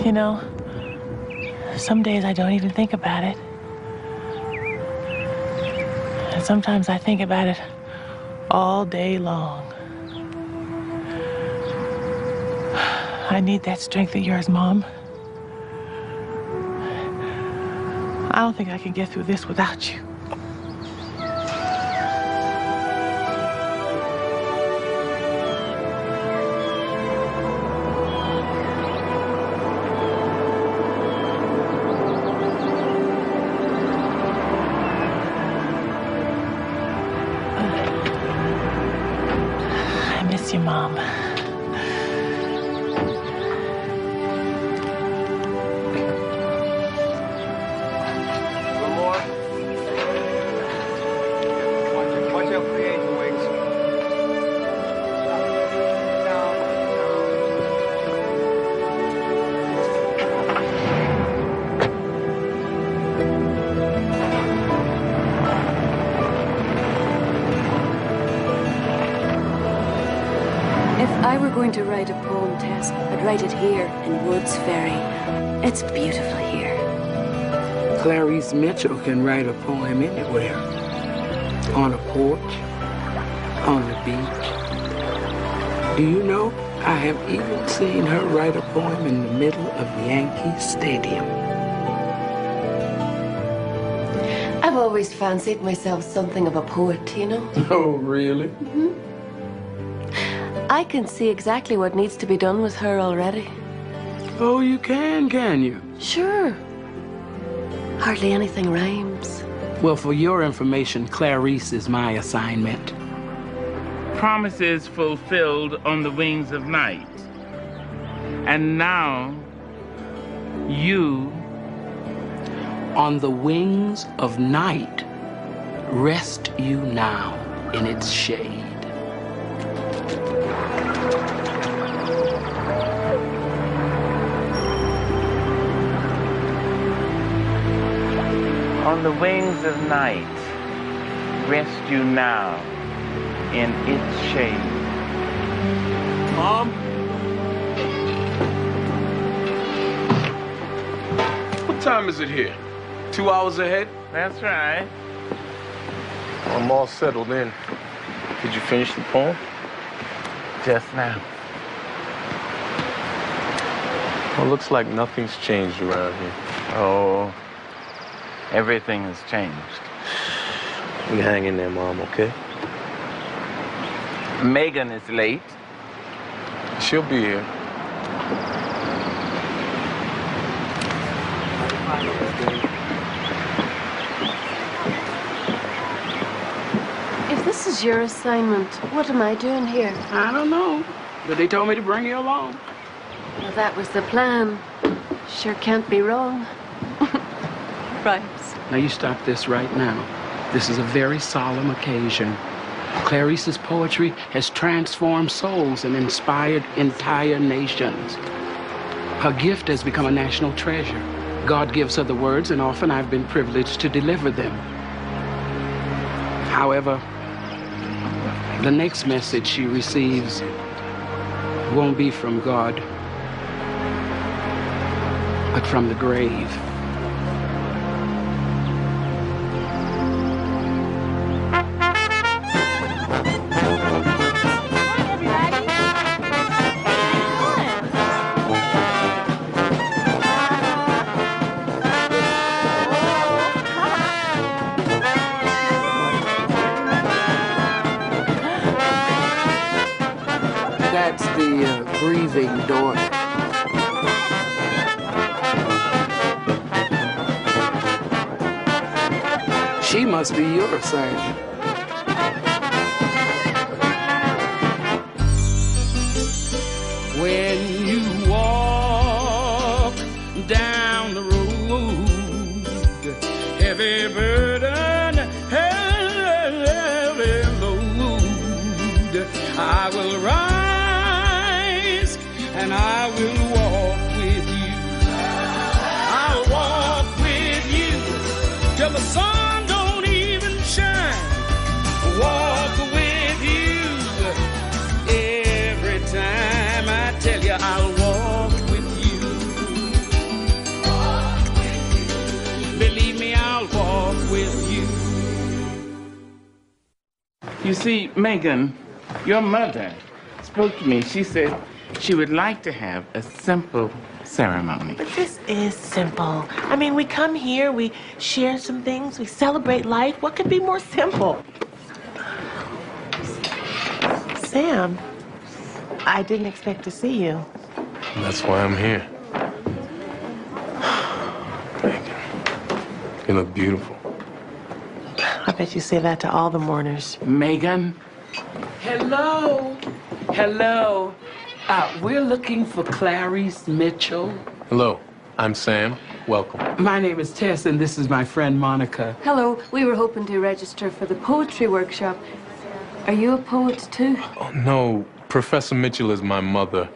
You know, some days I don't even think about it. And sometimes I think about it all day long. I need that strength of yours, Mom. I don't think I can get through this without you. I miss you, Mom. To write a poem, Tess, I'd write it here in Woods Ferry. It's beautiful here. Clarice Mitchell can write a poem anywhere. On a porch, on the beach. Do you know, I have even seen her write a poem in the middle of Yankee Stadium. I've always fancied myself something of a poet, you know? Oh, really? Mm-hmm. I can see exactly what needs to be done with her already. Oh, you can you? Sure. Hardly anything rhymes. Well, for your information, Clarice is my assignment. Promises fulfilled on the wings of night. And now, you... On the wings of night, rest you now in its shade. On the wings of night, rest you now in its shade. Mom? What time is it here? 2 hours ahead? That's right. I'm all settled in. Did you finish the poem? Just now. Well, it looks like nothing's changed around here. Oh, everything has changed. You hang in there, Mom, okay? Megan is late. She'll be here. If this is your assignment, what am I doing here? I don't know, but they told me to bring you along. Well, that was the plan. Sure can't be wrong. Rhymes. Now you stop this right now. This is a very solemn occasion. Clarice's poetry has transformed souls and inspired entire nations. Her gift has become a national treasure. God gives her the words, and often I've been privileged to deliver them. However, the next message she receives won't be from God, but from the grave. That's the grieving daughter. She must be your assignment. When you walk down the road, heavy burden, heavy load, I will rise and I will walk with you. I'll walk with you till the sun don't even shine. Walk with you every time. I tell you, I'll walk with you. You see, Megan, your mother spoke to me. She said she would like to have a simple ceremony. But this is simple. I mean, we come here, we share some things, we celebrate life. What could be more simple? Sam, I didn't expect to see you. That's why I'm here. Megan, you look beautiful. I bet you say that to all the mourners. Megan? Hello. Hello. We're looking for Clarice Mitchell. Hello, I'm Sam. Welcome. My name is Tess, and this is my friend Monica. Hello, we were hoping to register for the poetry workshop. Are you a poet too? Oh, no, Professor Mitchell is my mother.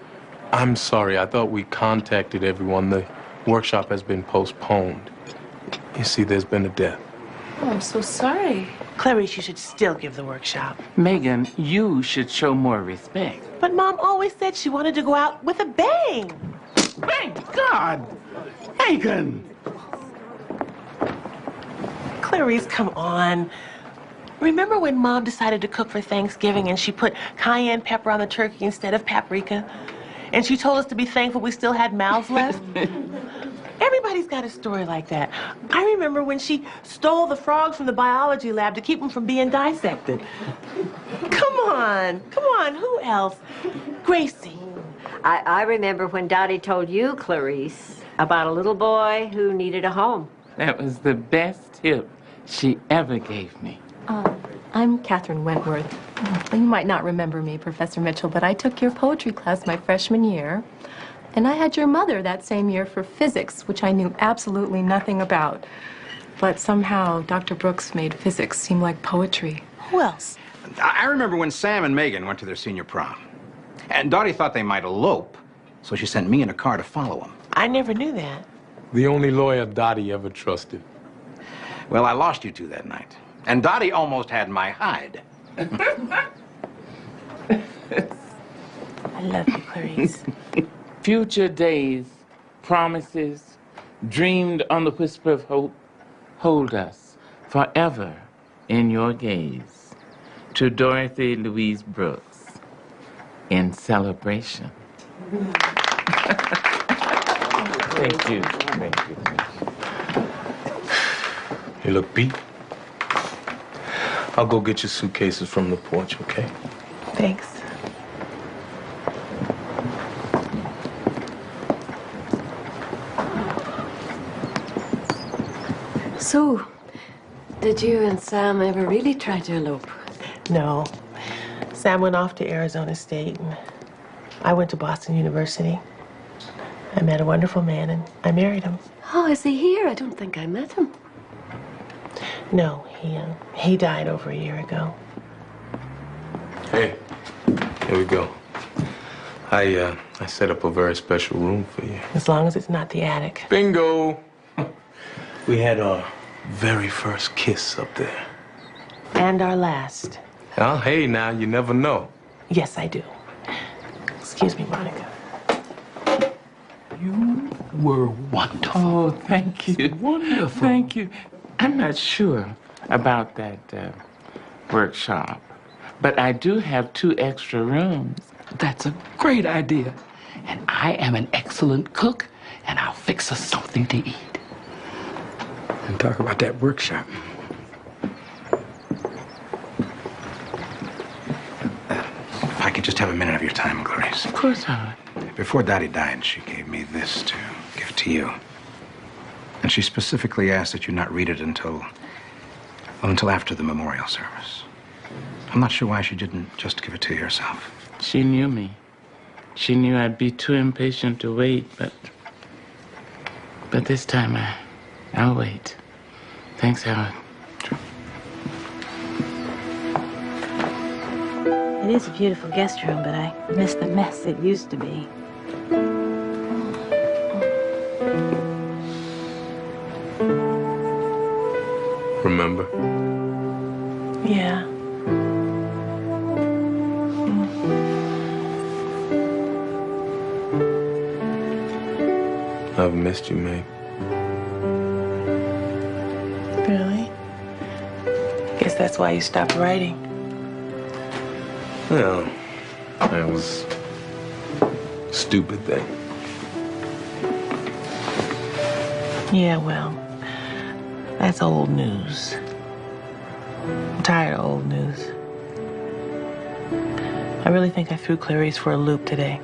I'm sorry, I thought we contacted everyone. The workshop has been postponed. You see, there's been a death. Oh, I'm so sorry. Clarice, you should still give the workshop. Megan, you should show more respect. But Mom always said she wanted to go out with a bang. Thank God! Megan! Clarice, come on. Remember when Mom decided to cook for Thanksgiving and she put cayenne pepper on the turkey instead of paprika? And she told us to be thankful we still had mouths left? Everybody's got a story like that. I remember when she stole the frogs from the biology lab to keep them from being dissected. Come on, who else? Gracie. I remember when Dottie told you, Clarice, about a little boy who needed a home. That was the best tip she ever gave me. I'm Catherine Wentworth. You might not remember me, Professor Mitchell, but I took your poetry class my freshman year. And I had your mother that same year for physics, which I knew absolutely nothing about. But somehow Dr. Brooks made physics seem like poetry. Who else? I remember when Sam and Megan went to their senior prom. And Dottie thought they might elope, so she sent me in a car to follow them. I never knew that. The only lawyer Dottie ever trusted. Well, I lost you two that night. And Dottie almost had my hide. I love you, Clarice. Future days, promises, dreamed on the whisper of hope, hold us forever in your gaze. To Dorothy Louise Brooks, in celebration. Thank you. Thank you. You look beat. I'll go get your suitcases from the porch, okay? Thanks. So, did you and Sam ever really try to elope? No. Sam went off to Arizona State, and I went to Boston University. I met a wonderful man, and I married him. Oh, is he here? I don't think I met him. No, he died over a year ago. Hey, here we go. I set up a very special room for you. As long as it's not the attic. Bingo! We had our very first kiss up there. And our last. Oh, hey, now, you never know. Yes, I do. Excuse me, Monica. You were wonderful. Oh, thank you. Wonderful. Thank you. I'm not sure about that workshop, but I do have 2 extra rooms. That's a great idea. And I am an excellent cook, and I'll fix us something to eat. And talk about that workshop. If I could just have a minute of your time, Clarice. Of course I would. Before Dottie died, she gave me this to give to you. And she specifically asked that you not read it until after the memorial service. I'm not sure why she didn't just give it to you herself. She knew me. She knew I'd be too impatient to wait, but this time I'll wait. Thanks, Howard. It is a beautiful guest room, but I miss the mess it used to be. Remember? Yeah. I've missed you, Meg. Really? Guess that's why you stopped writing. Well, that was a stupid thing. Yeah, well, that's old news. I'm tired of old news. I really think I threw Clarice for a loop today.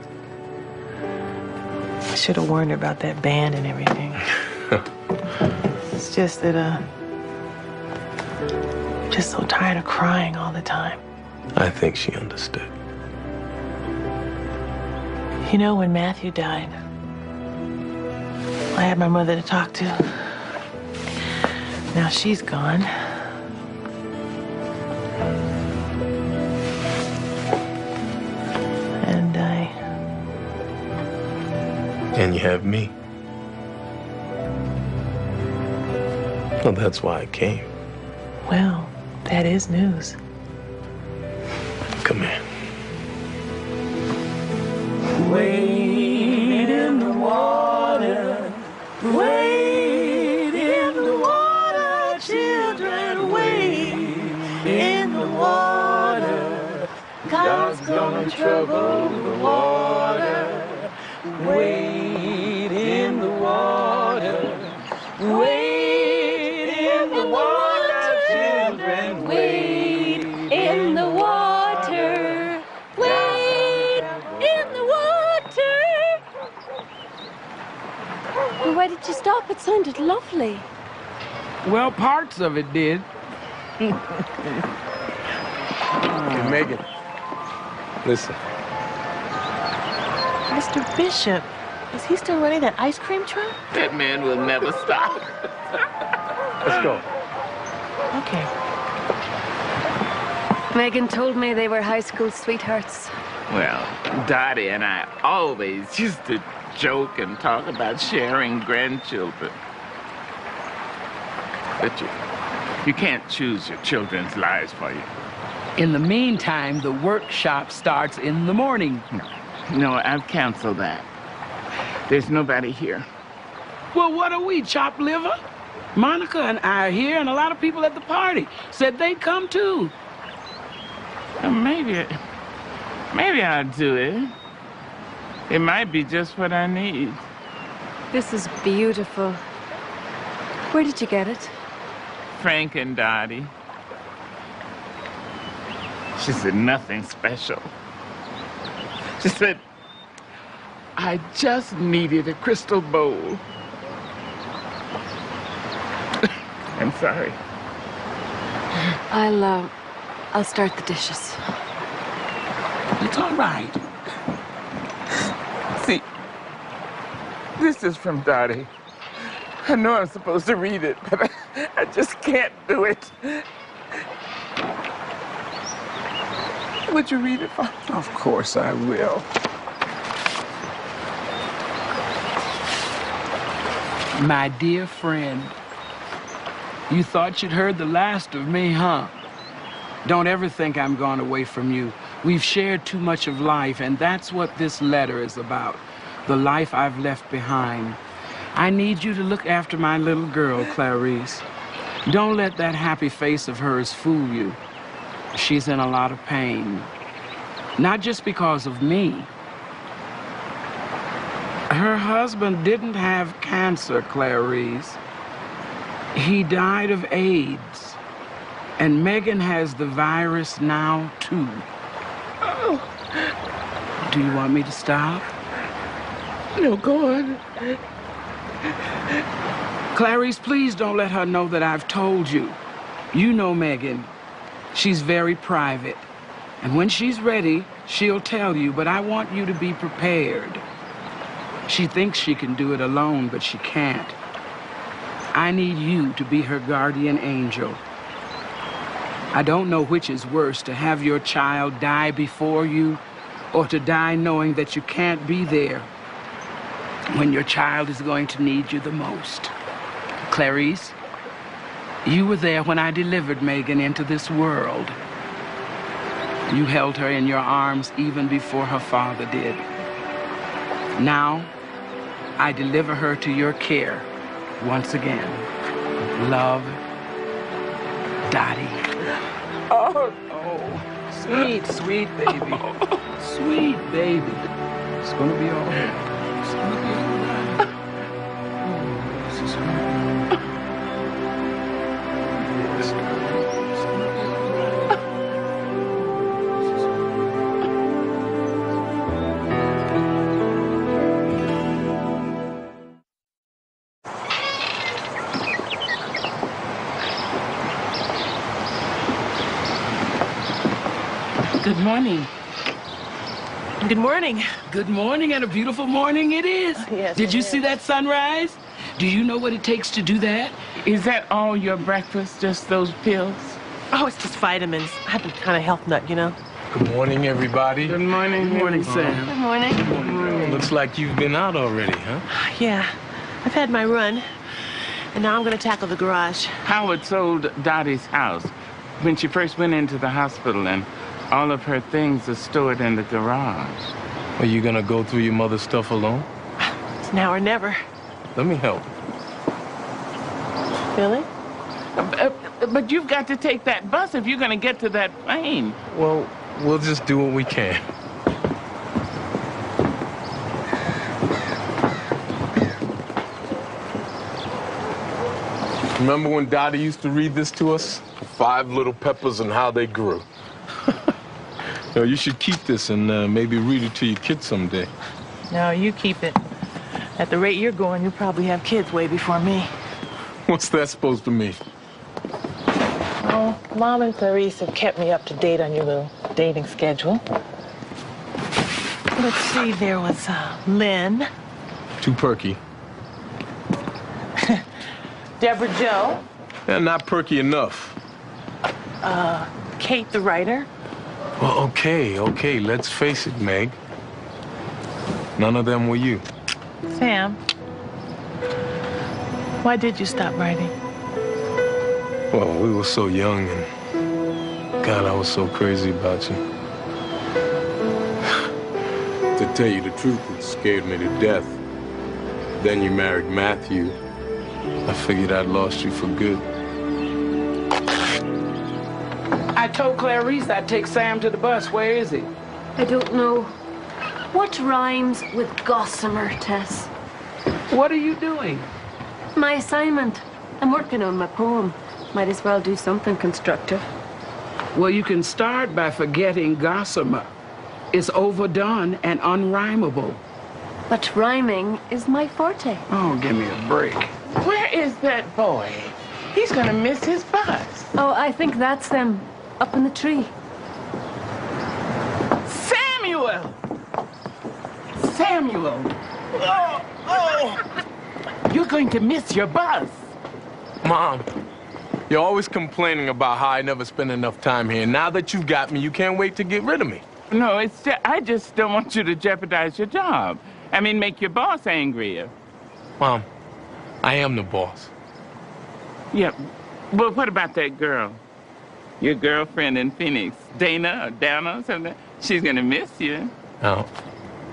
I should have warned her about that band and everything. It's just that, I'm just so tired of crying all the time. I think she understood. You know, when Matthew died, I had my mother to talk to. Now she's gone. And you have me. Well, that's why I came. Well, that is news. Come here. Wade in the water, wade in the water, children, wade in the water. God's gonna trouble the water. Wade in the water, wade in the water, children, wade In the water, wade in the water. Well, why did you stop? It sounded lovely. Well, parts of it did. Hey, Megan. Listen. Mr. Bishop, is he still running that ice cream truck? That man will never stop. Let's go. Okay. Megan told me they were high school sweethearts. Well, Dottie and I always used to joke and talk about sharing grandchildren. But you can't choose your children's lives for you. In the meantime, the workshop starts in the morning. No, I've canceled that. There's nobody here. Well, what are we, chopped liver? Monica and I are here, and a lot of people at the party said they'd come too. Maybe I'll do it. It might be just what I need. This is beautiful. Where did you get it? Frank and Dottie. She said nothing special. She said, I just needed a crystal bowl. I'm sorry. I'll start the dishes. It's all right. See, this is from Dottie. I know I'm supposed to read it, but I just can't do it. Would you read it for me? Of course I will. My dear friend, you thought you'd heard the last of me, huh? Don't ever think I'm gone away from you. We've shared too much of life, and that's what this letter is about. The life I've left behind. I need you to look after my little girl, Clarice. Don't let that happy face of hers fool you. She's in a lot of pain. Not just because of me. Her husband didn't have cancer, Clarice. He died of AIDS. And Megan has the virus now, too. Oh. Do you want me to stop? No, go on. Clarice, please don't let her know that I've told you. You know Megan. She's very private. And when she's ready, she'll tell you, but I want you to be prepared. She thinks she can do it alone, but she can't. I need you to be her guardian angel. I don't know which is worse, to have your child die before you, or to die knowing that you can't be there when your child is going to need you the most. Clarice, you were there when I delivered Megan into this world. You held her in your arms even before her father did. Now, I deliver her to your care once again. Love, Dottie. Oh, no. Sweet, sweet baby. Sweet baby. It's gonna be all right. It's gonna be all right. Oh, this is gonna be all right. It's gonna be all right. Good morning. Good morning. Good morning, and a beautiful morning it is. Yes, Did you it see is. that sunrise? Do you know what it takes to do that? Is that all your breakfast, just those pills? Oh, it's just vitamins. I've been kind of health nut, you know. Good morning, everybody. Good morning. Good morning, Sam. Good morning. Looks like you've been out already, huh? Yeah, I've had my run, and now I'm going to tackle the garage. Howard sold Dottie's house when she first went into the hospital, and all of her things are stored in the garage. Are you gonna go through your mother's stuff alone? It's now or never. Let me help. Billy? But you've got to take that bus if you're going to get to that plane. Well, we'll just do what we can. Remember when Dottie used to read this to us? 5 Little Peppers and How They Grew. You know, you should keep this and maybe read it to your kids someday. No, you keep it. At the rate you're going, you'll probably have kids way before me. What's that supposed to mean? Oh, Mom and Clarice have kept me up to date on your little dating schedule. Let's see, there was Lynn, Too perky. Deborah Jo, Yeah, not perky enough. Kate the writer. Well, okay, let's face it, Meg. None of them were you. Sam, why did you stop writing? Well, we were so young, and God, I was so crazy about you. To tell you the truth, it scared me to death. Then you married Matthew. I figured I'd lost you for good. I told Clarice I'd take Sam to the bus. Where is he? I don't know. What rhymes with gossamer, Tess? What are you doing? My assignment. I'm working on my poem. Might as well do something constructive. Well, you can start by forgetting gossamer. It's overdone and unrhymable. But rhyming is my forte. Oh, give me a break. Where is that boy? He's going to miss his bus. Oh, I think that's them. Up in the tree. Samuel! Samuel! You're going to miss your bus. Mom, you're always complaining about how I never spend enough time here. Now that you've got me, you can't wait to get rid of me. No, I just don't want you to jeopardize your job. I mean, make your boss angrier. Mom, I am the boss. Yeah, but what about that girl? Your girlfriend in Phoenix, Dana or Dana or something? She's gonna miss you. Now,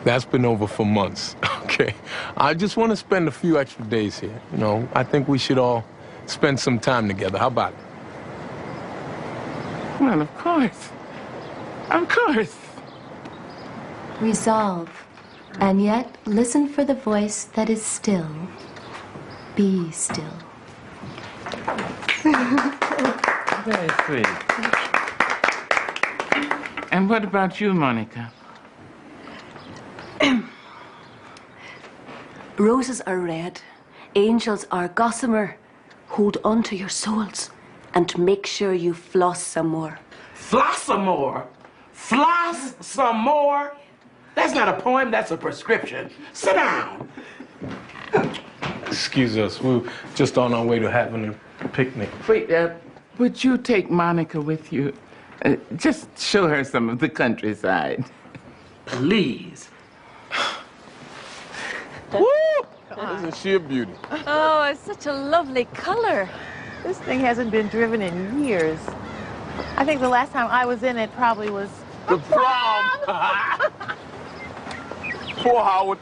that's been over for months, okay? I just want to spend a few extra days here. You know, I think we should all spend some time together. How about it? Well, of course. Of course. Resolve, and yet listen for the voice that is still. Be still. Very sweet. And what about you, Monica? Roses are red. Angels are gossamer. Hold on to your souls and make sure you floss some more. Floss some more. Floss some more. That's not a poem, that's a prescription. Sit down. Excuse us, we're just on our way to having a picnic. Wait, would you take Monica with you? Just show her some of the countryside. Please. Woo! Isn't she a beauty? Oh, it's such a lovely color. This thing hasn't been driven in years. I think the last time I was in it probably was The prom! Poor Howard.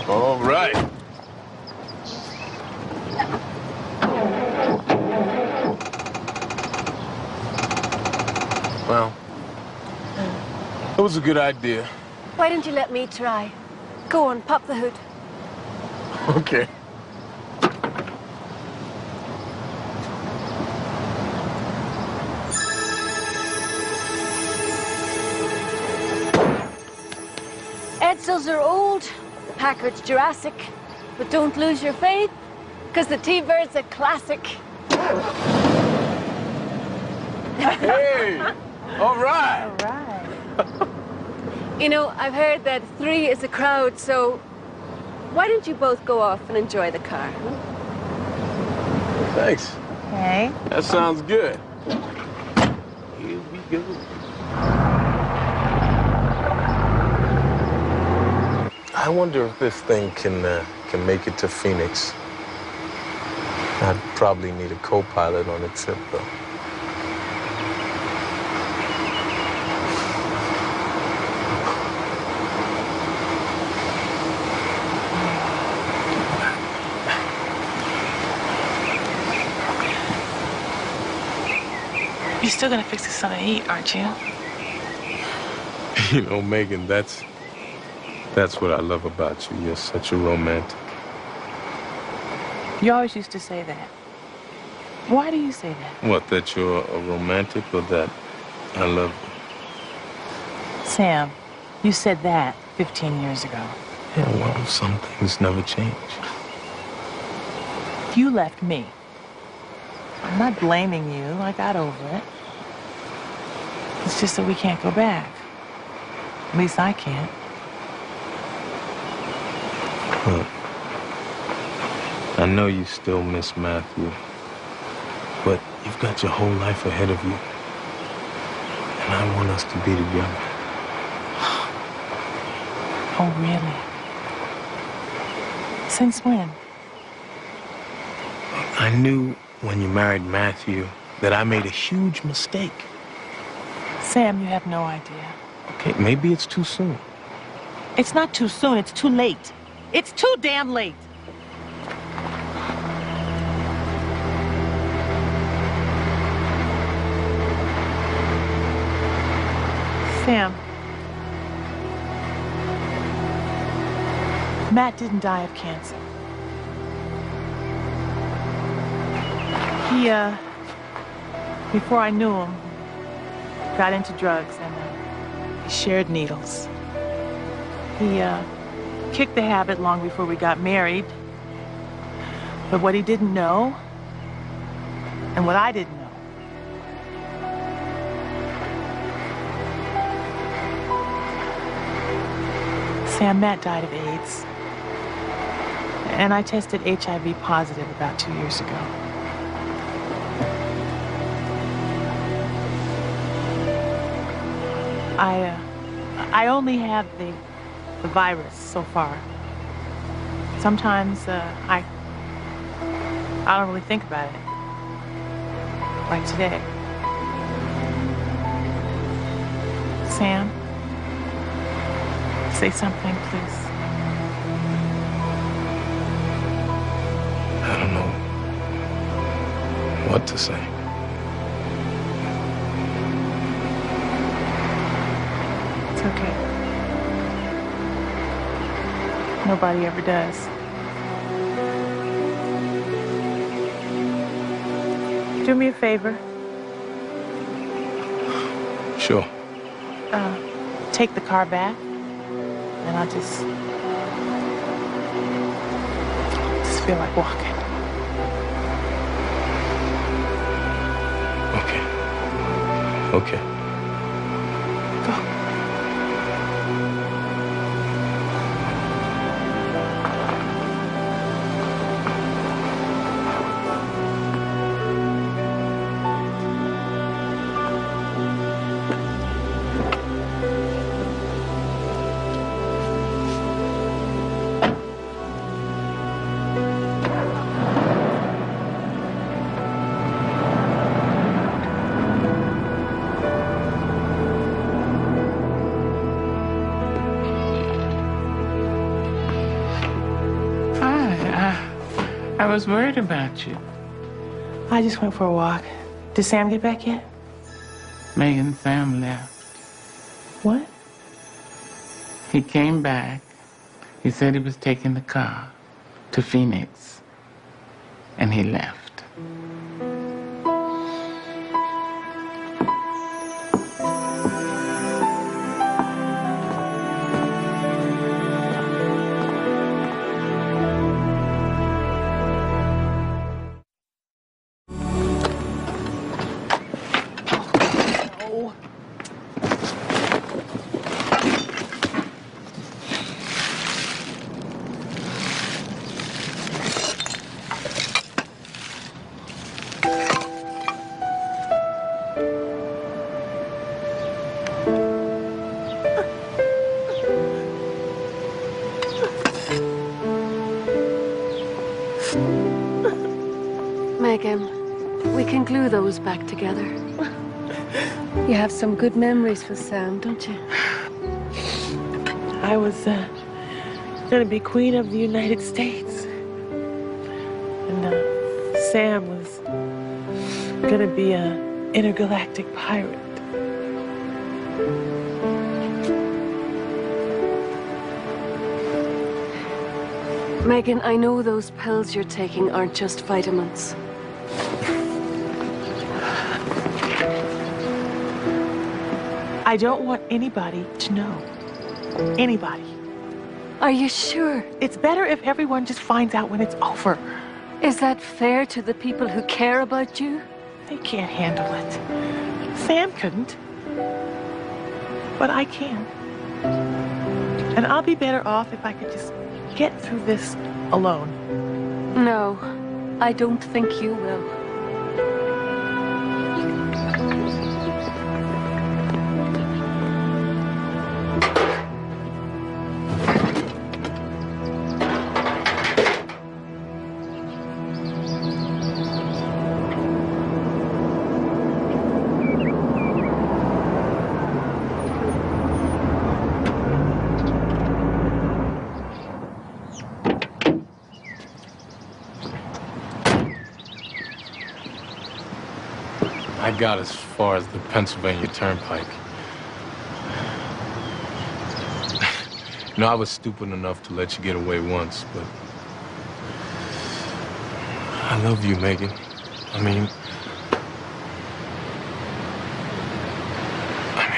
All right. Well, it was a good idea. Why don't you let me try? Go on, pop the hood. Okay. Edsels are old, the Packard's Jurassic, but don't lose your faith, because the T-Bird's a classic. Hey! All right! All right. You know, I've heard that 3 is a crowd, so why don't you both go off and enjoy the car? Thanks. Okay. That sounds good. Here we go. I wonder if this thing can make it to Phoenix. I'd probably need a co-pilot on the trip, though. You're still gonna fix us something to eat, aren't you? You know, Megan, that's what I love about you. You're such a romantic. You always used to say that. Why do you say that? What, that you're a romantic or that I love you? Sam, you said that 15 years ago. Yeah, well, some things never change. You left me. I'm not blaming you. I got over it. It's just that we can't go back. At least I can't. Look, I know you still miss Matthew, but you've got your whole life ahead of you. And I want us to be together. Oh, really? Since when? I knew when you married Matthew that I made a huge mistake. Sam, you have no idea. Okay, maybe it's too soon. It's not too soon, it's too late. It's too damn late. Sam, Matt didn't die of cancer. He, before I knew him, got into drugs and he shared needles. He, kicked the habit long before we got married. But what he didn't know, and what I didn't know, Sam, Matt died of AIDS. And I tested HIV positive about 2 years ago. I only have the virus so far. Sometimes I don't really think about it. Like today. Sam, say something, please. I don't know what to say. It's okay. Nobody ever does. Do me a favor. Sure. Take the car back, and I'll just feel like walking. Okay. Okay. Go. I was worried about you. I just went for a walk. Did Sam get back yet? Megan, Sam left. What? He came back. He said he was taking the car to Phoenix. And he left. Megan, we can glue those back together. You have some good memories with Sam, don't you? I was gonna be Queen of the United States. And Sam was gonna be an intergalactic pirate. Megan, I know those pills you're taking aren't just vitamins. I don't want anybody to know. Anybody. Are you sure? It's better if everyone just finds out when it's over. Is that fair to the people who care about you? They can't handle it. Sam couldn't. But I can. And I'll be better off if I could just get through this alone. No, I don't think you will. I got as far as the Pennsylvania Turnpike. You know, I was stupid enough to let you get away once, but I love you, Megan.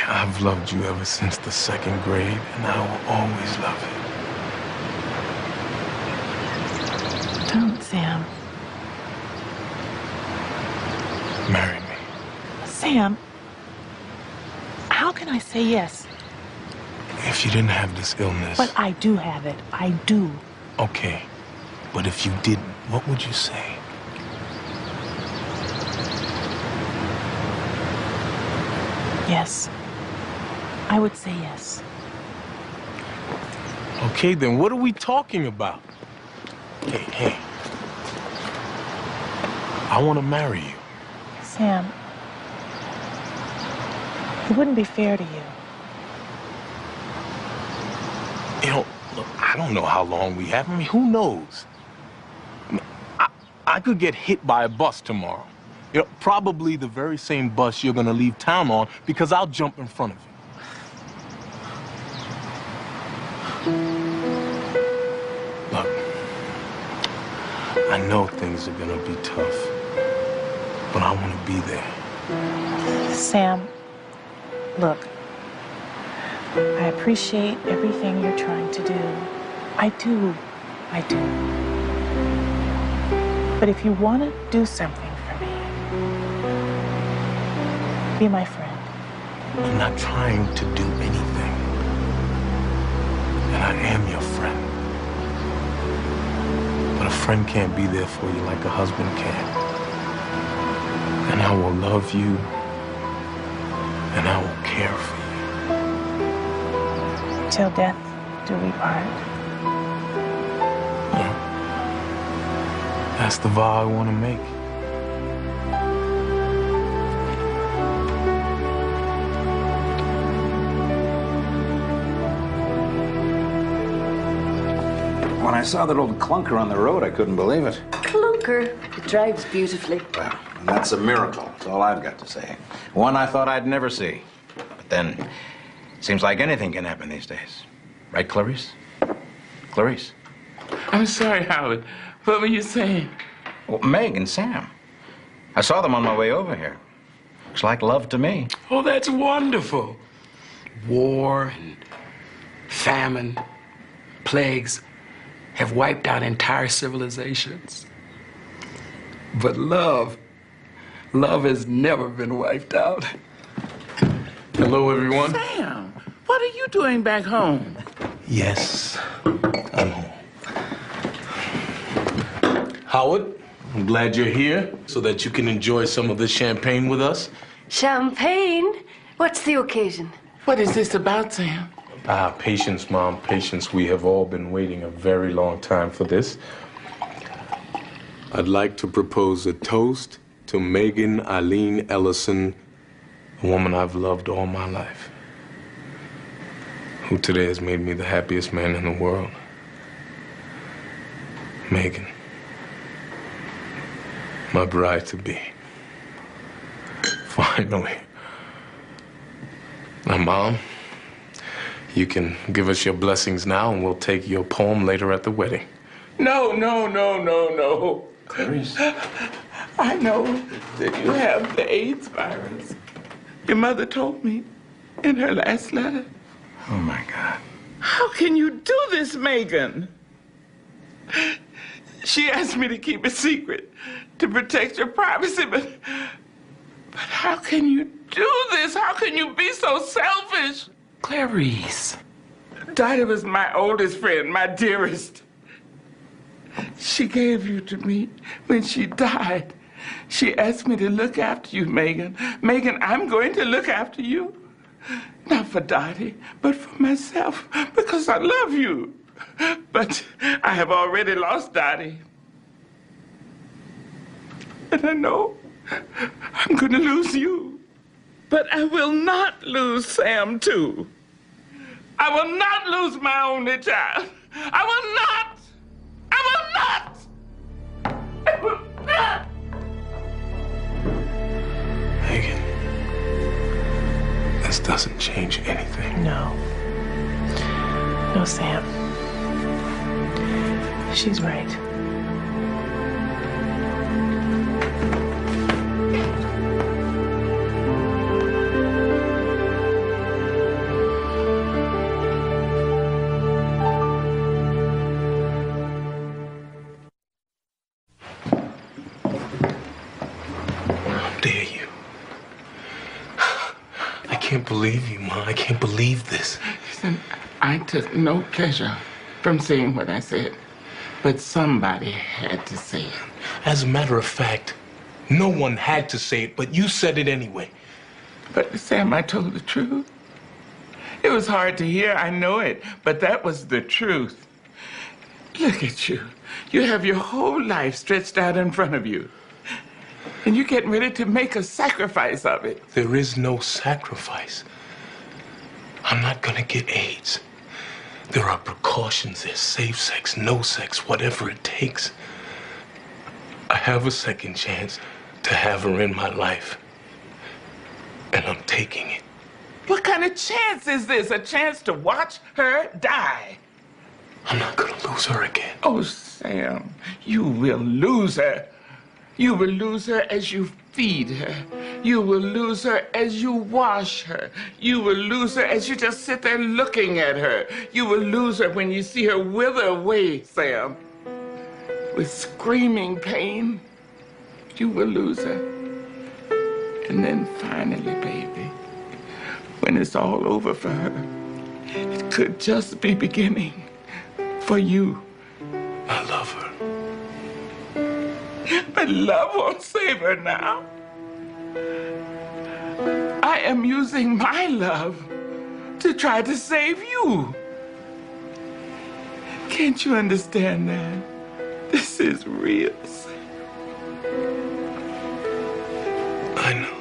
I've loved you ever since the 2nd grade, and I will always love you. Don't, Sam. Marry me. Sam, how can I say yes? If you didn't have this illness... But I do have it. I do. Okay. But if you didn't, what would you say? Yes. I would say yes. Okay, then what are we talking about? Hey. I want to marry you. Sam, it wouldn't be fair to you. You know, look, I don't know how long we have. Who knows? I could get hit by a bus tomorrow. You know, probably the very same bus you're gonna leave town on because I'll jump in front of you. Look, I know things are gonna be tough, but I want to be there. Sam, look, I appreciate everything you're trying to do. I do. But if you want to do something for me, be my friend. I'm not trying to do anything. And I am your friend. But a friend can't be there for you like a husband can. And I will love you, and I will care for you. Till death do we part. Yeah. That's the vow I want to make. When I saw that old clunker on the road, I couldn't believe it. Clunker. It drives beautifully. Well, That's a miracle. That's all I've got to say. One I thought I'd never see. But then, seems like anything can happen these days. Right, Clarice? Clarice? I'm sorry, Howard. What were you saying? Well, Meg and Sam. I saw them on my way over here. Looks like love to me. Oh, that's wonderful. War and famine, plagues have wiped out entire civilizations. But love has never been wiped out. Hello, everyone. Sam, what are you doing back home? Yes, I'm home. Howard, I'm glad you're here so that you can enjoy some of the champagne with us. Champagne? What's the occasion? What is this about, Sam? Patience, Mom, patience. We have all been waiting a very long time for this. I'd like to propose a toast to Megan Eileen Ellison, a woman I've loved all my life, who today has made me the happiest man in the world. Megan, my bride-to-be. Finally. Now, Mom, you can give us your blessings now, and we'll take your poem later at the wedding. No. Clarice. I know that you have the AIDS virus. Your mother told me in her last letter. Oh, my God. How can you do this, Megan? She asked me to keep it secret to protect your privacy, but how can you do this? How can you be so selfish? Clarice. Dottie was my oldest friend, my dearest. She gave you to me when she died. She asked me to look after you, Megan. Megan, I'm going to look after you. Not for Dottie, but for myself, because I love you. But I have already lost Dottie. And I know I'm going to lose you. But I will not lose Sam, too. I will not lose my only child. I will not. I will not. I will not. Megan, this doesn't change anything. No. No, Sam. She's right. I can't believe you, Ma. I can't believe this. Listen, I took no pleasure from saying what I said, but somebody had to say it. As a matter of fact, no one had to say it, but you said it anyway. But Sam, I told the truth. It was hard to hear, I know it, but that was the truth. Look at you. You have your whole life stretched out in front of you. And you're getting ready to make a sacrifice of it. There is no sacrifice. I'm not gonna get AIDS. There are precautions. There's safe sex, no sex, whatever it takes. I have a second chance to have her in my life. And I'm taking it. What kind of chance is this? A chance to watch her die? I'm not gonna lose her again. Oh, Sam, you will lose her. You will lose her as you feed her. You will lose her as you wash her. You will lose her as you just sit there looking at her. You will lose her when you see her wither away, Sam. With screaming pain, you will lose her. And then finally, baby, when it's all over for her, it could just be beginning for you. I love her. But love won't save her now. I am using my love to try to save you. Can't you understand that? This is real. I know.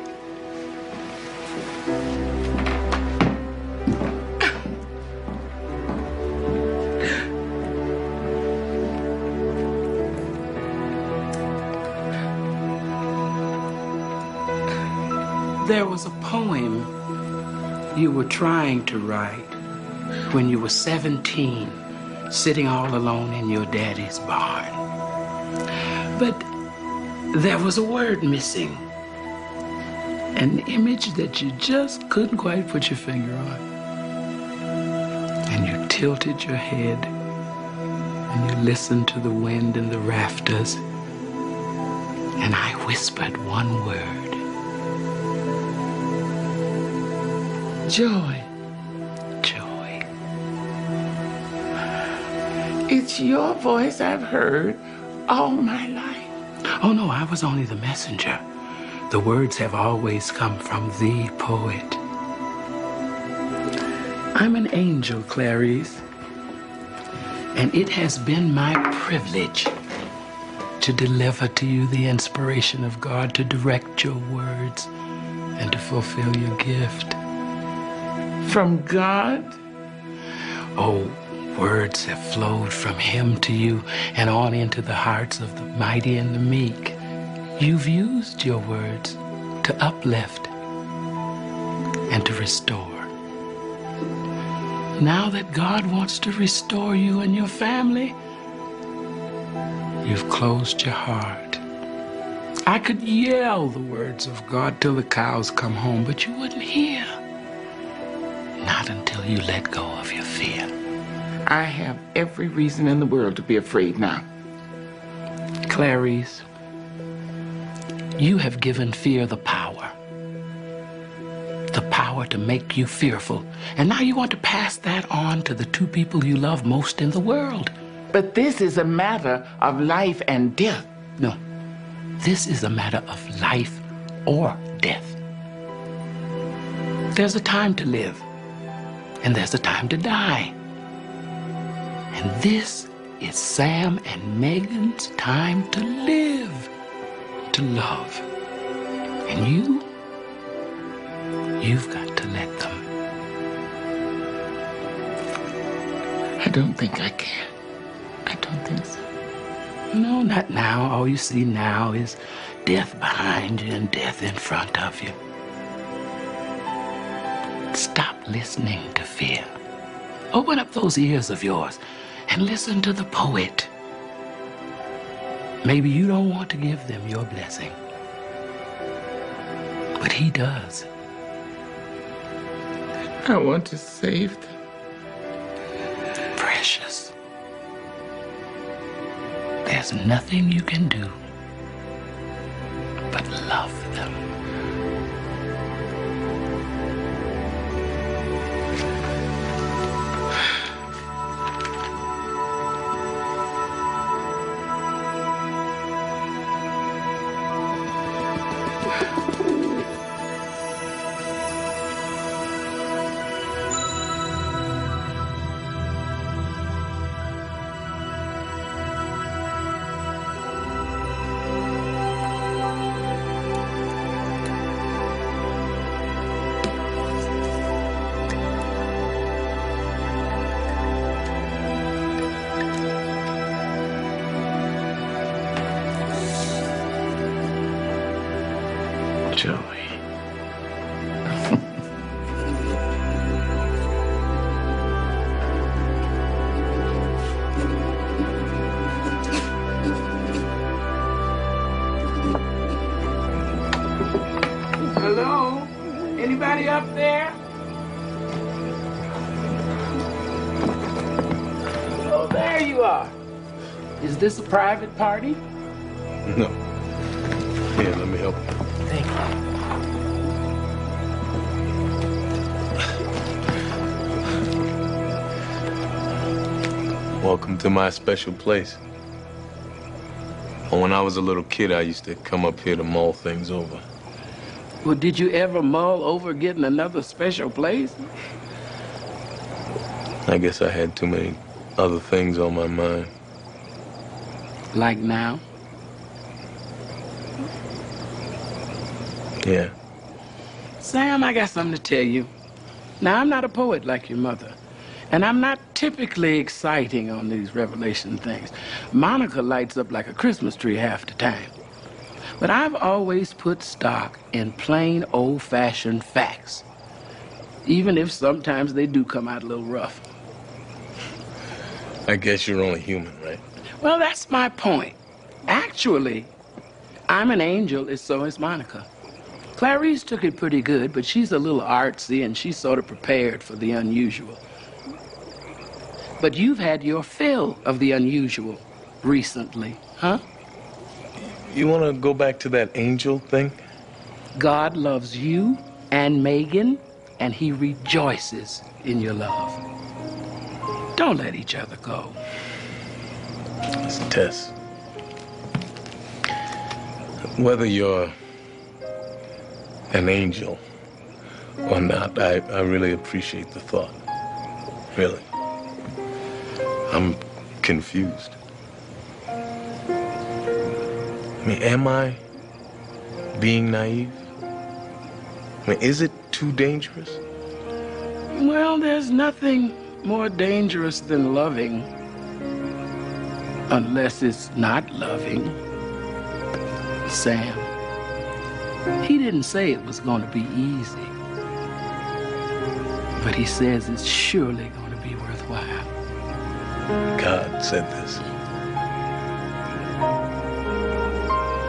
There was a poem you were trying to write when you were 17, sitting all alone in your daddy's barn. But there was a word missing, an image that you just couldn't quite put your finger on. And you tilted your head and you listened to the wind in the rafters, and I whispered one word. Joy. Joy. It's your voice I've heard all my life. Oh no, I was only the messenger. The words have always come from the poet. I'm an angel, Clarice, and it has been my privilege to deliver to you the inspiration of God to direct your words and to fulfill your gift. From God? Oh, words have flowed from Him to you and on into the hearts of the mighty and the meek. You've used your words to uplift and to restore. Now that God wants to restore you and your family, you've closed your heart. I could yell the words of God till the cows come home, but you wouldn't hear. Not until you let go of your fear. I have every reason in the world to be afraid now. Clarice, you have given fear the power. The power to make you fearful. And now you want to pass that on to the two people you love most in the world. But this is a matter of life and death. No, this is a matter of life or death. There's a time to live, and there's a time to die. And this is Sam and Megan's time to live, to love. And you've got to let them. I don't think I can. I don't think so. No, not now. All you see now is death behind you and death in front of you. Stop listening to fear. Open up those ears of yours and listen to the poet. Maybe you don't want to give them your blessing, but he does. I want to save them. Precious. There's nothing you can do but love them. Joey. Hello? Anybody up there? Oh, there you are. Is this a private party? No. Here, let me help you. Thank you. Welcome to my special place. When I was a little kid, I used to come up here to mull things over. Well, did you ever mull over getting another special place? I guess I had too many other things on my mind. Like now? Yeah. Sam, I got something to tell you. Now, I'm not a poet like your mother, and I'm not typically exciting on these revelation things. Monica lights up like a Christmas tree half the time. But I've always put stock in plain old-fashioned facts, even if sometimes they do come out a little rough. I guess you're only human, right? Well, that's my point. Actually, I'm an angel, and so is Monica. Clarice took it pretty good, but she's a little artsy, and she's sort of prepared for the unusual. But you've had your fill of the unusual recently, huh? You want to go back to that angel thing? God loves you and Megan, and he rejoices in your love. Don't let each other go. Listen, Tess. Whether you're an angel or not, I really appreciate the thought. Really. I'm confused. I mean, am I being naive? I mean, is it too dangerous? Well, there's nothing more dangerous than loving, unless it's not loving. Sam, he didn't say it was going to be easy, but he says it's surely going to be worthwhile. God said this.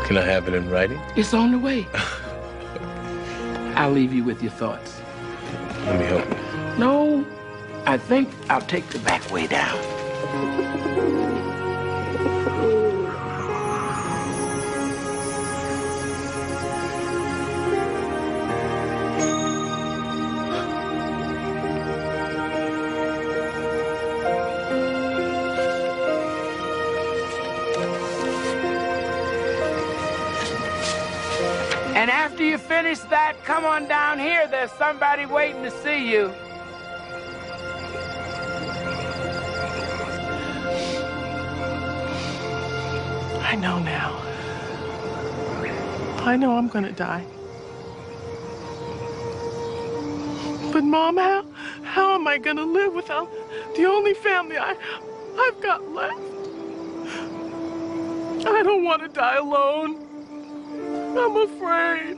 Can I have it in writing? It's on the way. I'll leave you with your thoughts. Let me help you. No, I think I'll take the back way down. And after you finish that, come on down here. There's somebody waiting to see you. I know now. I know I'm gonna die. But Mom, how am I gonna live without the only family I've got left? I don't want to die alone. I'm afraid.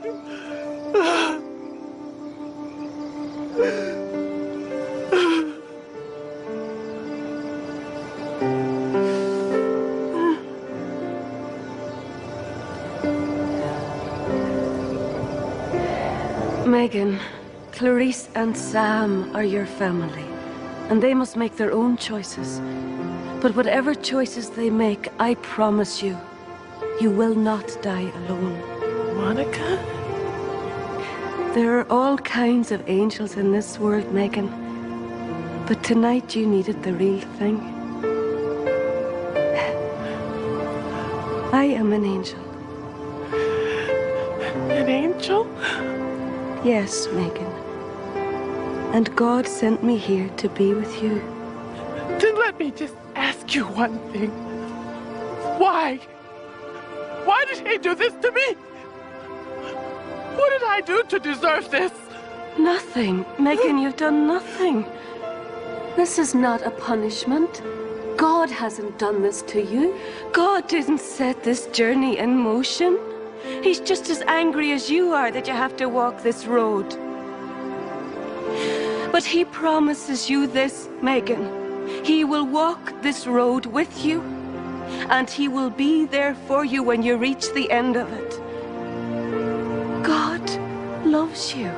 Megan, Clarice and Sam are your family, and they must make their own choices. But whatever choices they make, I promise you, you will not die alone. Monica? There are all kinds of angels in this world, Megan. But tonight you needed the real thing. I am an angel. An angel? Yes, Megan. And God sent me here to be with you. Then let me just ask you one thing. Why? Why did he do this to me? What did I do to deserve this? Nothing. Megan, you've done nothing. This is not a punishment. God hasn't done this to you. God didn't set this journey in motion. He's just as angry as you are that you have to walk this road. But he promises you this, Megan. He will walk this road with you, and he will be there for you when you reach the end of it. God loves you.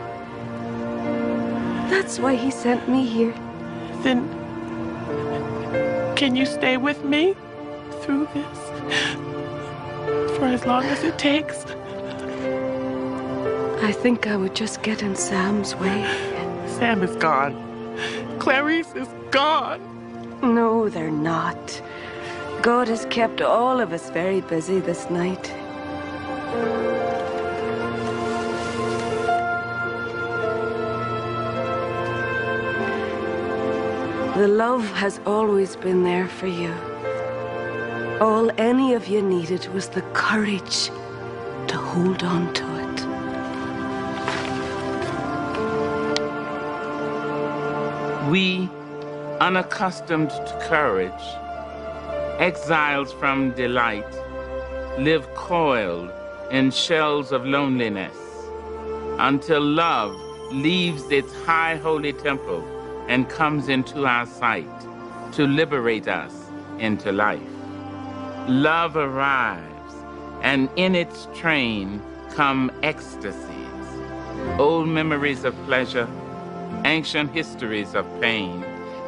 That's why he sent me here. Then, can you stay with me through this? For as long as it takes? I think I would just get in Sam's way. Sam is gone. Clarice is gone. No, they're not. God has kept all of us very busy this night. The love has always been there for you. All any of you needed was the courage to hold on to it. We, unaccustomed to courage, exiles from delight, live coiled in shells of loneliness, until love leaves its high holy temple and comes into our sight to liberate us into life. Love arrives, and in its train come ecstasies, old memories of pleasure, ancient histories of pain.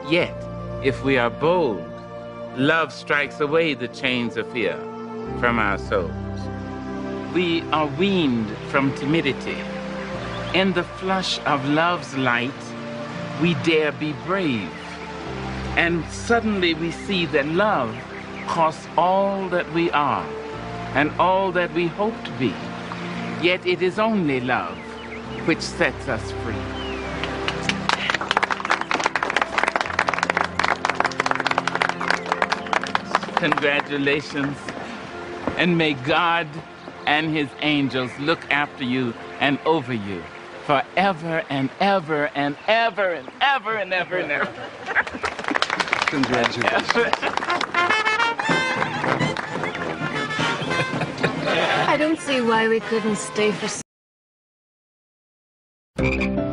Yet, if we are bold, love strikes away the chains of fear from our souls. We are weaned from timidity. In the flush of love's light, we dare be brave. And suddenly we see that love costs all that we are and all that we hope to be. Yet it is only love which sets us free. Congratulations, and may God and his angels look after you and over you forever and ever and ever and ever and ever and ever. Congratulations. I don't see why we couldn't stay for...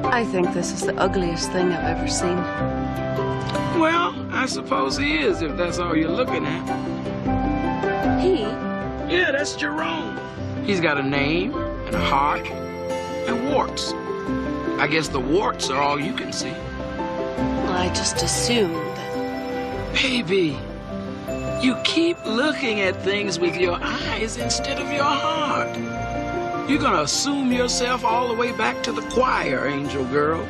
I think this is the ugliest thing I've ever seen. Well, I suppose he is, if that's all you're looking at. He? Yeah, that's Jerome. He's got a name and a heart and warts. I guess the warts are all you can see. I just assumed. Baby, you keep looking at things with your eyes instead of your heart. You're gonna assume yourself all the way back to the choir, angel girl.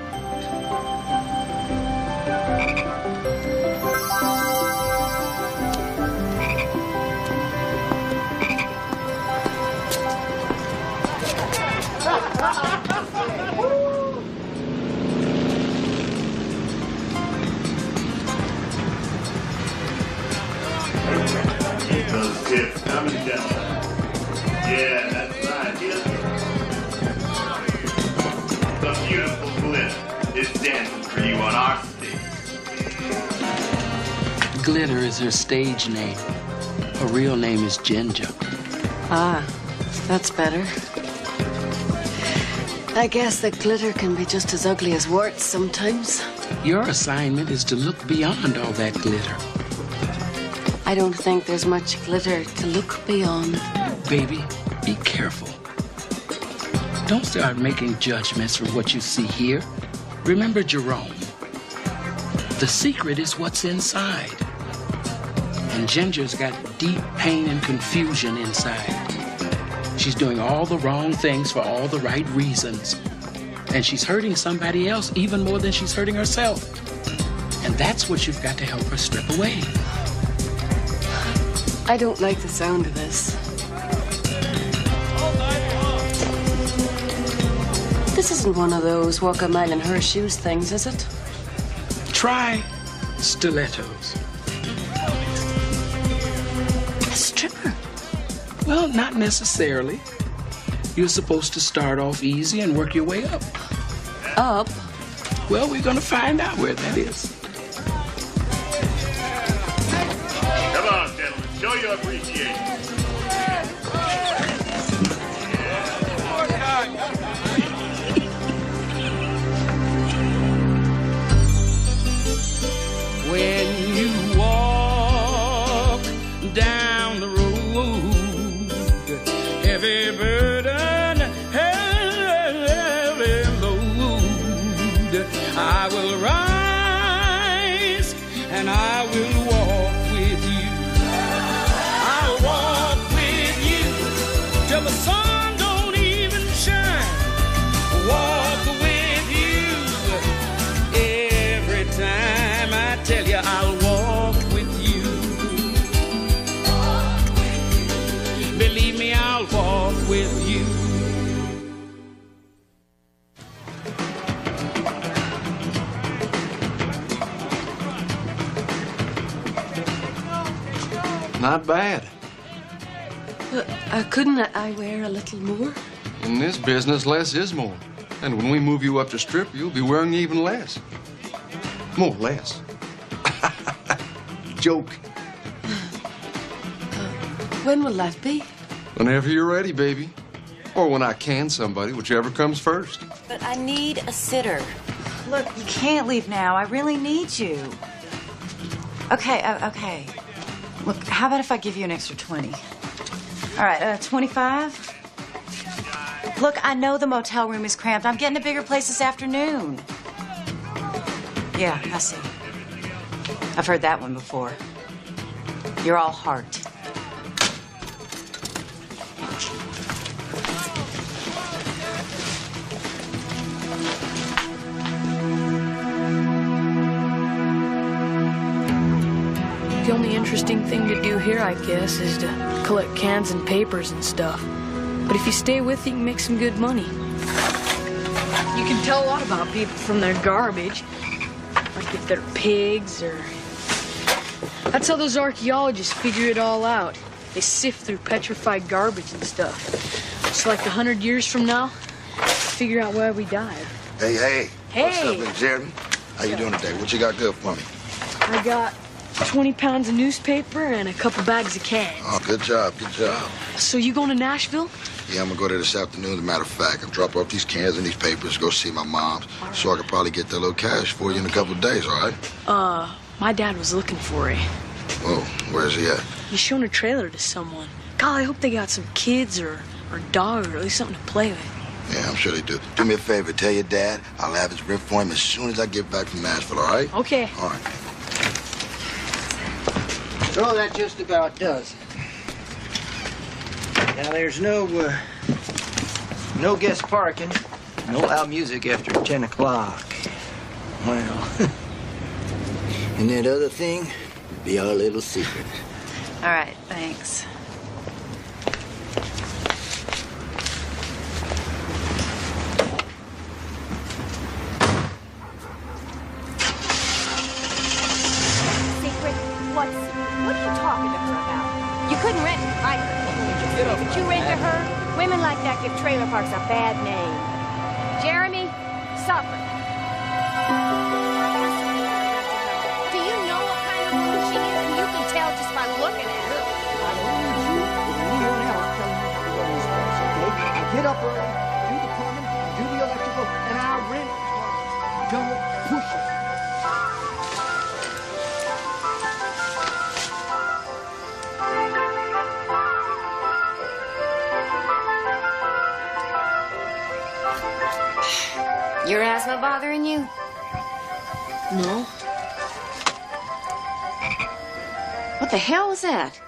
Those tips coming down. Yeah, that's right. The beautiful Glitter is dancing for you on our stage. Glitter is her stage name. Her real name is Ginger. Ah, that's better. I guess that glitter can be just as ugly as warts sometimes. Your assignment is to look beyond all that glitter. I don't think there's much glitter to look beyond. Baby, be careful. Don't start making judgments from what you see here. Remember Jerome. The secret is what's inside. And Ginger's got deep pain and confusion inside. She's doing all the wrong things for all the right reasons. And she's hurting somebody else even more than she's hurting herself. And that's what you've got to help her strip away. I don't like the sound of this. This isn't one of those walk a mile in her shoes things, is it? Try stilettos. A stripper? Well, not necessarily. You're supposed to start off easy and work your way up. Up? Well, we're gonna find out where that is. Come on, gentlemen, show your appreciation. When you walk down the road, heavy burden, heavy load, I will rise and I will walk with you. I'll walk with you till the sun don't even shine. Walk with you every time I tell you I'll walk with you. Believe me, I'll walk with you. Not bad. But couldn't I wear a little more? In this business, less is more. And when we move you up to strip, you'll be wearing even less. More or less. Joke. When will that be? Whenever you're ready, baby. Or when I can somebody, whichever comes first. But I need a sitter. Look, you can't leave now. I really need you. Okay, okay. Look, how about if I give you an extra 20? All right, 25? Look, I know the motel room is cramped. I'm getting a bigger place this afternoon. Yeah, I see. I've heard that one before. You're all heart. The only interesting thing to do here, I guess, is to collect cans and papers and stuff. But if you stay with it, you can make some good money. You can tell a lot about people from their garbage. Like if they're pigs or... That's how those archaeologists figure it all out. They sift through petrified garbage and stuff. So like 100 years from now, figure out where we died. Hey. Hey. What's up, little Jeremy? How you doing today? What you got good for me? I got 20 pounds of newspaper and a couple bags of cans. Oh, good job, good job. So you going to Nashville? Yeah, I'm gonna go there this afternoon. As a matter of fact, I'll drop off these cans and these papers, go see my mom's, so I could probably get that little cash for you in a couple of days, all right? My dad was looking for it. Whoa, where's he at? He's showing a trailer to someone. God, I hope they got some kids or a dog or at least something to play with. Yeah, I'm sure they do. Do me a favor, tell your dad I'll have his rent for him as soon as I get back from Nashville, all right? Okay. All right. So that just about does it. Now there's no guest parking, no loud music after 10 o'clock. Well, and that other thing would be our little secret. All right, thanks. Secret? What secret? What are you talking to her about? You couldn't rent either. Could you rent to her? Women like that give trailer parks a bad name. Jeremy, suffer. Do you know what kind of woman she is? And you can tell just by looking at her. I don't need you or anyone else telling me how to run this place, okay? I get up early, do the plumbing, do the electrical, and I rent. Don't push it. Your asthma bothering you? No. What the hell was that?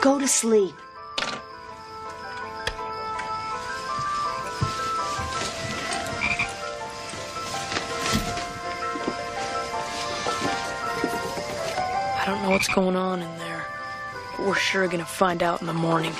Go to sleep. I don't know what's going on in there, but we're sure gonna find out in the morning.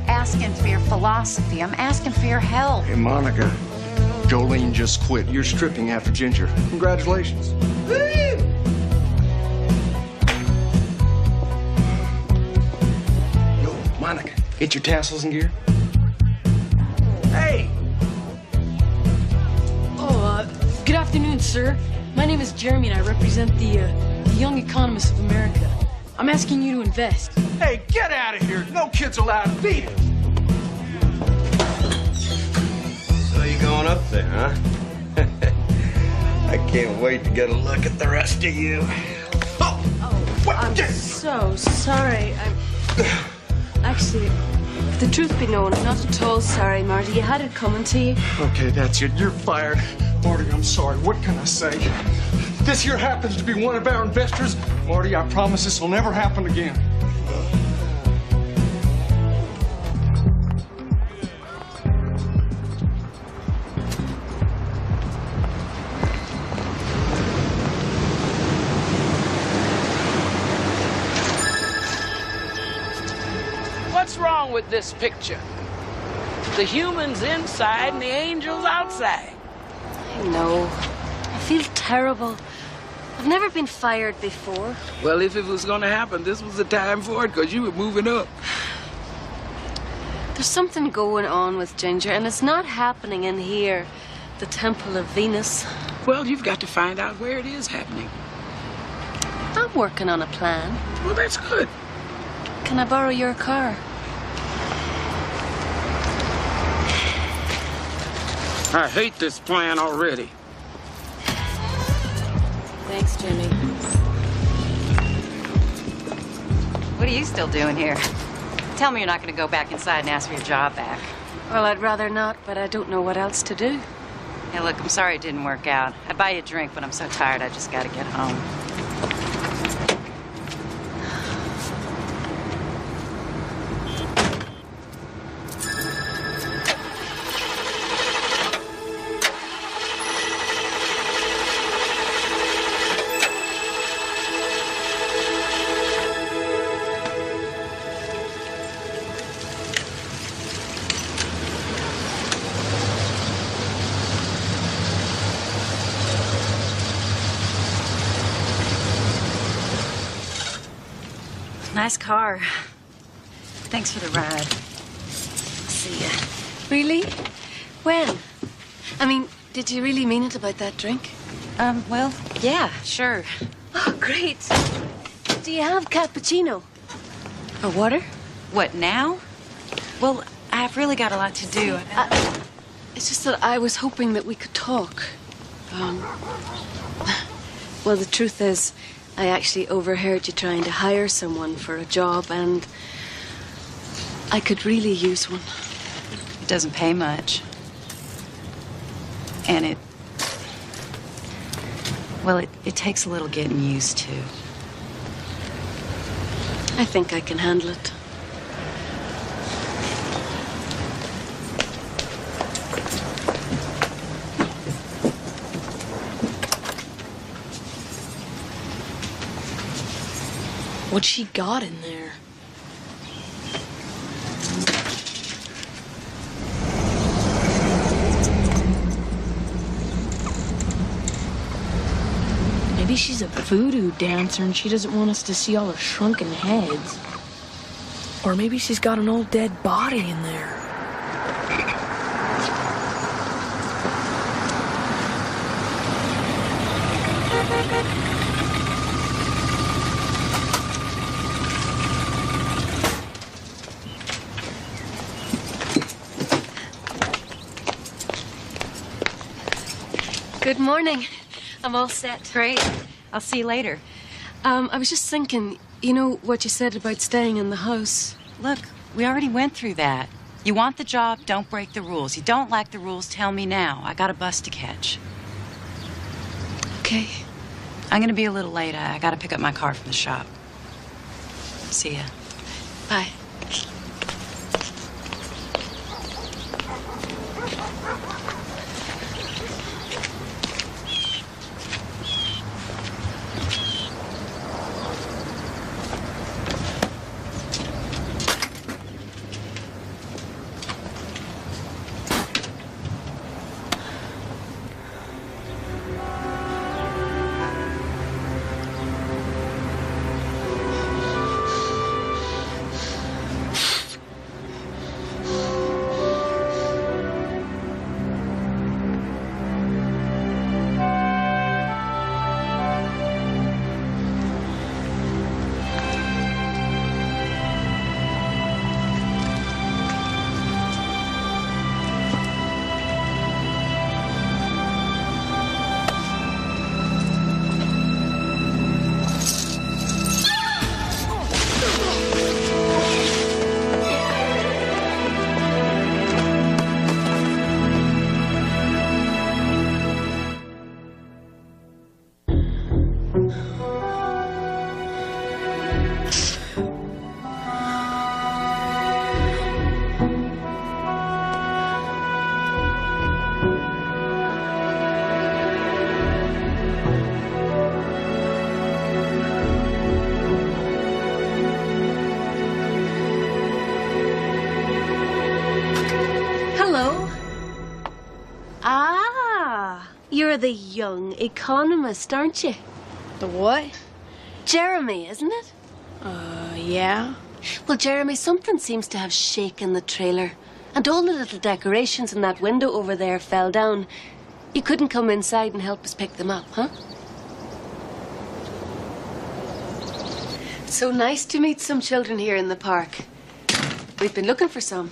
Asking for your philosophy. I'm asking for your help. Hey, Monica. Jolene just quit. You're stripping after Ginger. Congratulations. Yo, Monica, get your tassels in gear. Hey! Good afternoon, sir. My name is Jeremy, and I represent the Young Economists of America. I'm asking you to invest. Hey, get out of here. No kids allowed. Beat it. So you going up there, huh? I can't wait to get a look at the rest of you. I'm so sorry. Actually, the truth be known, I'm not at all sorry, Marty. You had it coming to you. Okay, that's it. You're fired. Marty, I'm sorry. What can I say? This here happens to be one of our investors. Marty, I promise this will never happen again. What's wrong with this picture? The humans inside and the angels outside. I know. I feel terrible. I've never been fired before. Well, if it was going to happen, this was the time for it, because you were moving up. There's something going on with Ginger, and it's not happening in here. The Temple of Venus. Well, you've got to find out where it is happening. I'm working on a plan. Well, that's good. Can I borrow your car? I hate this plan already. Thanks, Jimmy. What are you still doing here? Tell me you're not going to go back inside and ask for your job back. Well, I'd rather not, but I don't know what else to do. Hey, look, I'm sorry it didn't work out. I'd buy you a drink, but I'm so tired I just got to get home. Nice car. Thanks for the ride. See ya. Really? When? I mean, did you really mean it about that drink? Well, yeah, sure. Oh, great. Do you have cappuccino? Or water? What, now? Well, I've really got a lot to do. It's just that I was hoping that we could talk. Well, the truth is, I actually overheard you trying to hire someone for a job, and I could really use one. It doesn't pay much. And it takes a little getting used to. I think I can handle it. What's she got in there? Maybe she's a voodoo dancer and she doesn't want us to see all her shrunken heads. Or maybe she's got an old dead body in there. Good morning. I'm all set. Great. I'll see you later. I was just thinking, you know what you said about staying in the house? Look, we already went through that. You want the job, don't break the rules. You don't like the rules, tell me now. I got a bus to catch. Okay. I'm gonna be a little late. I gotta pick up my car from the shop. See ya. Bye. You're the young economist, aren't you? The what? Jeremy, isn't it? Yeah. Well, Jeremy, something seems to have shaken the trailer. And all the little decorations in that window over there fell down. You couldn't come inside and help us pick them up, huh? It's so nice to meet some children here in the park. We've been looking for some.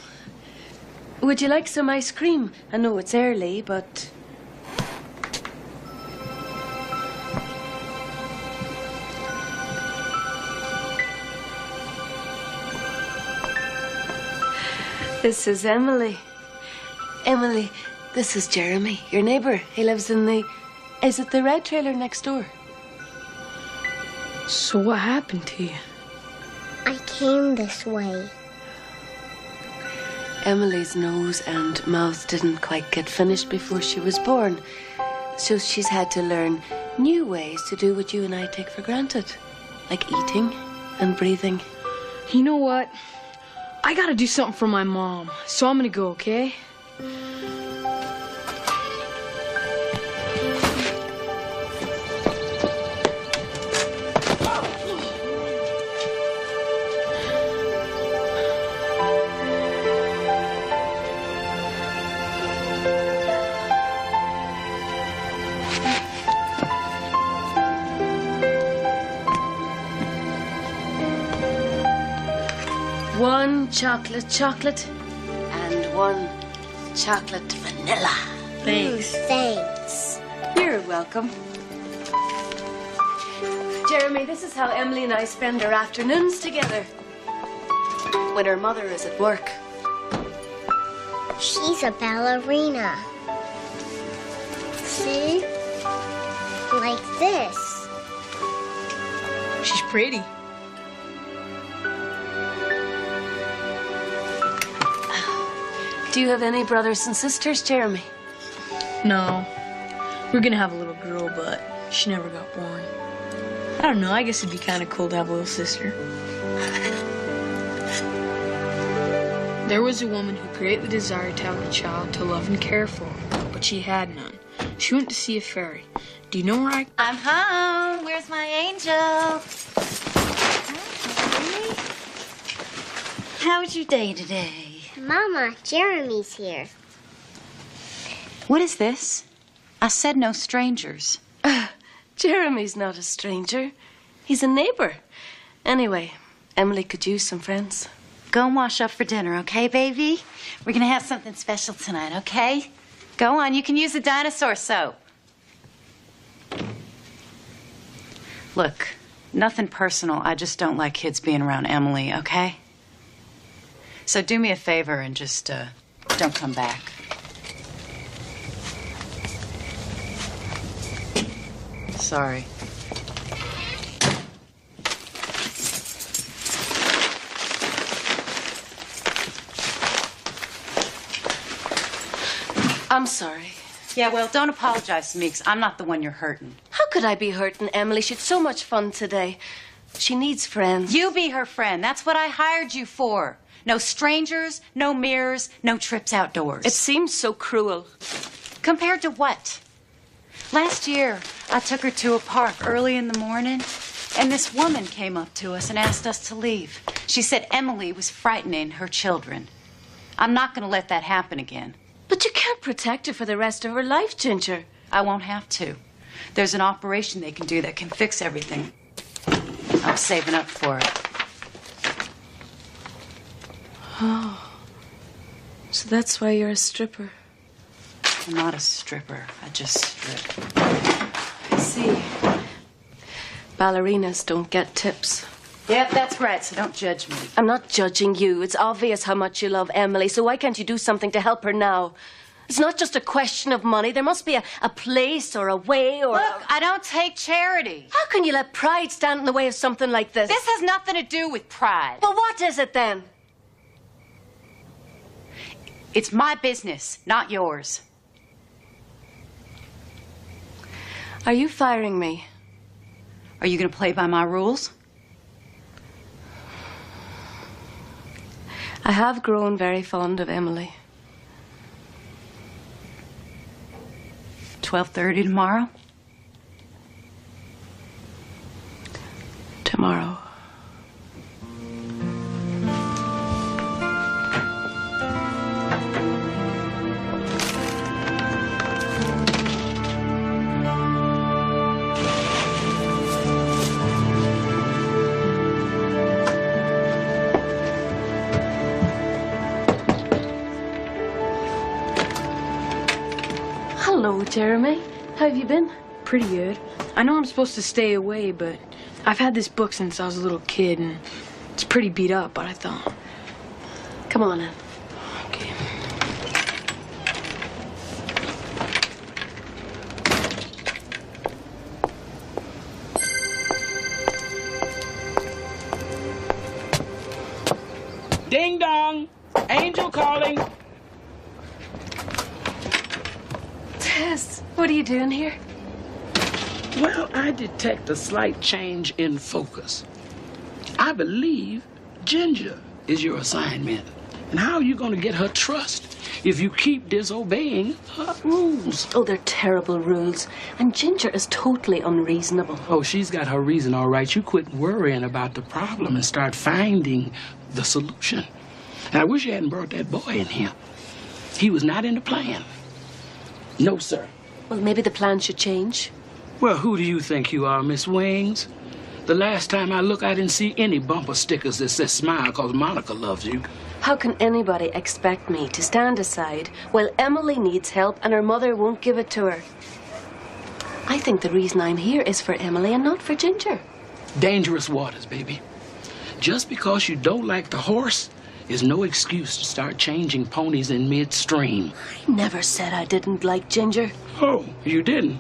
Would you like some ice cream? I know it's early, but... This is Emily. Emily, this is Jeremy, your neighbor. He lives in the... Is it the red trailer next door? So what happened to you? I came this way. Emily's nose and mouth didn't quite get finished before she was born. So she's had to learn new ways to do what you and I take for granted. Like eating and breathing. You know what? I gotta do something for my mom, so I'm gonna go, okay? One chocolate, and one chocolate vanilla. Thanks. Thanks. You're welcome. Jeremy, this is how Emily and I spend our afternoons together. When her mother is at work. She's a ballerina. See? Like this. She's pretty. Do you have any brothers and sisters, Jeremy? No. We're gonna have a little girl, but she never got born. I don't know, I guess it'd be kind of cool to have a little sister. There was a woman who greatly desired to have a child to love and care for, but she had none. She went to see a fairy. Do you know where I'm home. Where's my angel? Hi. How was your day today? Mama, Jeremy's here. What is this? I said no strangers. Jeremy's not a stranger. He's a neighbor. Anyway, Emily could use some friends. Go and wash up for dinner, okay, baby? We're gonna have something special tonight, okay? Go on, you can use the dinosaur soap. Look, nothing personal. I just don't like kids being around Emily, okay? So do me a favor and just don't come back. Sorry. I'm sorry. Yeah, well, don't apologize to me, 'cause I'm not the one you're hurting. How could I be hurting Emily? She had so much fun today. She needs friends. You be her friend. That's what I hired you for. No strangers, no mirrors, no trips outdoors. It seems so cruel. Compared to what? Last year, I took her to a park early in the morning, and this woman came up to us and asked us to leave. She said Emily was frightening her children. I'm not going to let that happen again. But you can't protect her for the rest of her life, Ginger. I won't have to. There's an operation they can do that can fix everything. I'm saving up for it. Oh. So that's why you're a stripper. I'm not a stripper. I just strip. I see. Ballerinas don't get tips. Yep, that's right, so don't judge me. I'm not judging you. It's obvious how much you love Emily, so why can't you do something to help her now? It's not just a question of money. There must be a place or a way or... Look, I don't take charity. How can you let pride stand in the way of something like this? This has nothing to do with pride. Well, what is it then? It's my business, not yours. Are you firing me? Are you going to play by my rules? I have grown very fond of Emily. 12:30 tomorrow? Tomorrow. Hello, Jeremy. How have you been? Pretty good. I know I'm supposed to stay away, but I've had this book since I was a little kid, and it's pretty beat up, but I thought... Come on in. Okay. Ding dong! Angel calling. Tess, what are you doing here? Well, I detect a slight change in focus. I believe Ginger is your assignment. And how are you going to get her trust if you keep disobeying her rules? Oh, they're terrible rules. And Ginger is totally unreasonable. Oh, she's got her reason, all right. You quit worrying about the problem and start finding the solution. And I wish you hadn't brought that boy in here. He was not in the plan. No, sir. Well, maybe the plan should change. Well, who do you think you are, Miss Wings? The last time I looked, I didn't see any bumper stickers that said smile 'cause Monica loves you. How can anybody expect me to stand aside while Emily needs help and her mother won't give it to her? I think the reason I'm here is for Emily and not for Ginger. Dangerous waters, baby. Just because you don't like the horse is no excuse to start changing ponies in midstream. I never said I didn't like Ginger. Oh, you didn't?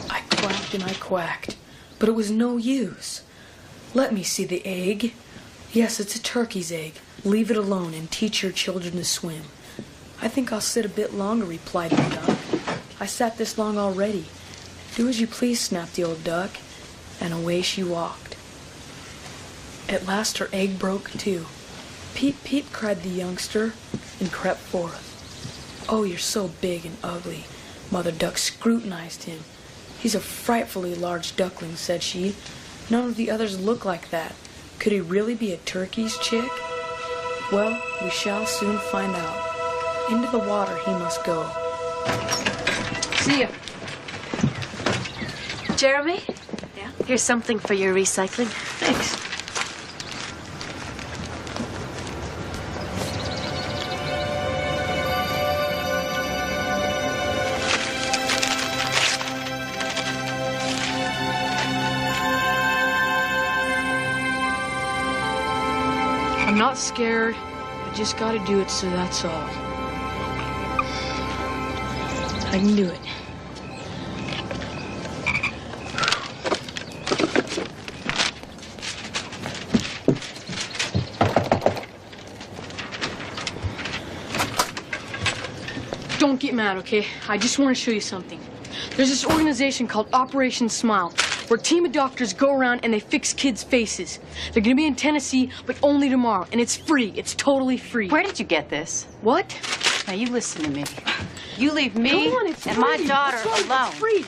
I quacked and I quacked, but it was no use. Let me see the egg. Yes, it's a turkey's egg. Leave it alone and teach your children to swim. I think I'll sit a bit longer, replied the duck. I sat this long already. Do as you please, snapped the old duck, and away she walked. At last her egg broke too. Peep, peep, cried the youngster, and crept forth. Oh, you're so big and ugly. Mother Duck scrutinized him. He's a frightfully large duckling, said she. None of the others look like that. Could he really be a turkey's chick? Well, we shall soon find out. Into the water he must go. See ya. Jeremy? Yeah? Here's something for your recycling. Thanks. I'm not scared. I just gotta do it, so that's all. I can do it. Don't get mad, okay? I just want to show you something. There's this organization called Operation Smile, where a team of doctors go around and they fix kids' faces. They're gonna be in Tennessee, but only tomorrow, and it's free. It's totally free. Where did you get this? What? Now, you listen to me. You leave me Come on, it's and free. my daughter What's wrong? alone. It's free.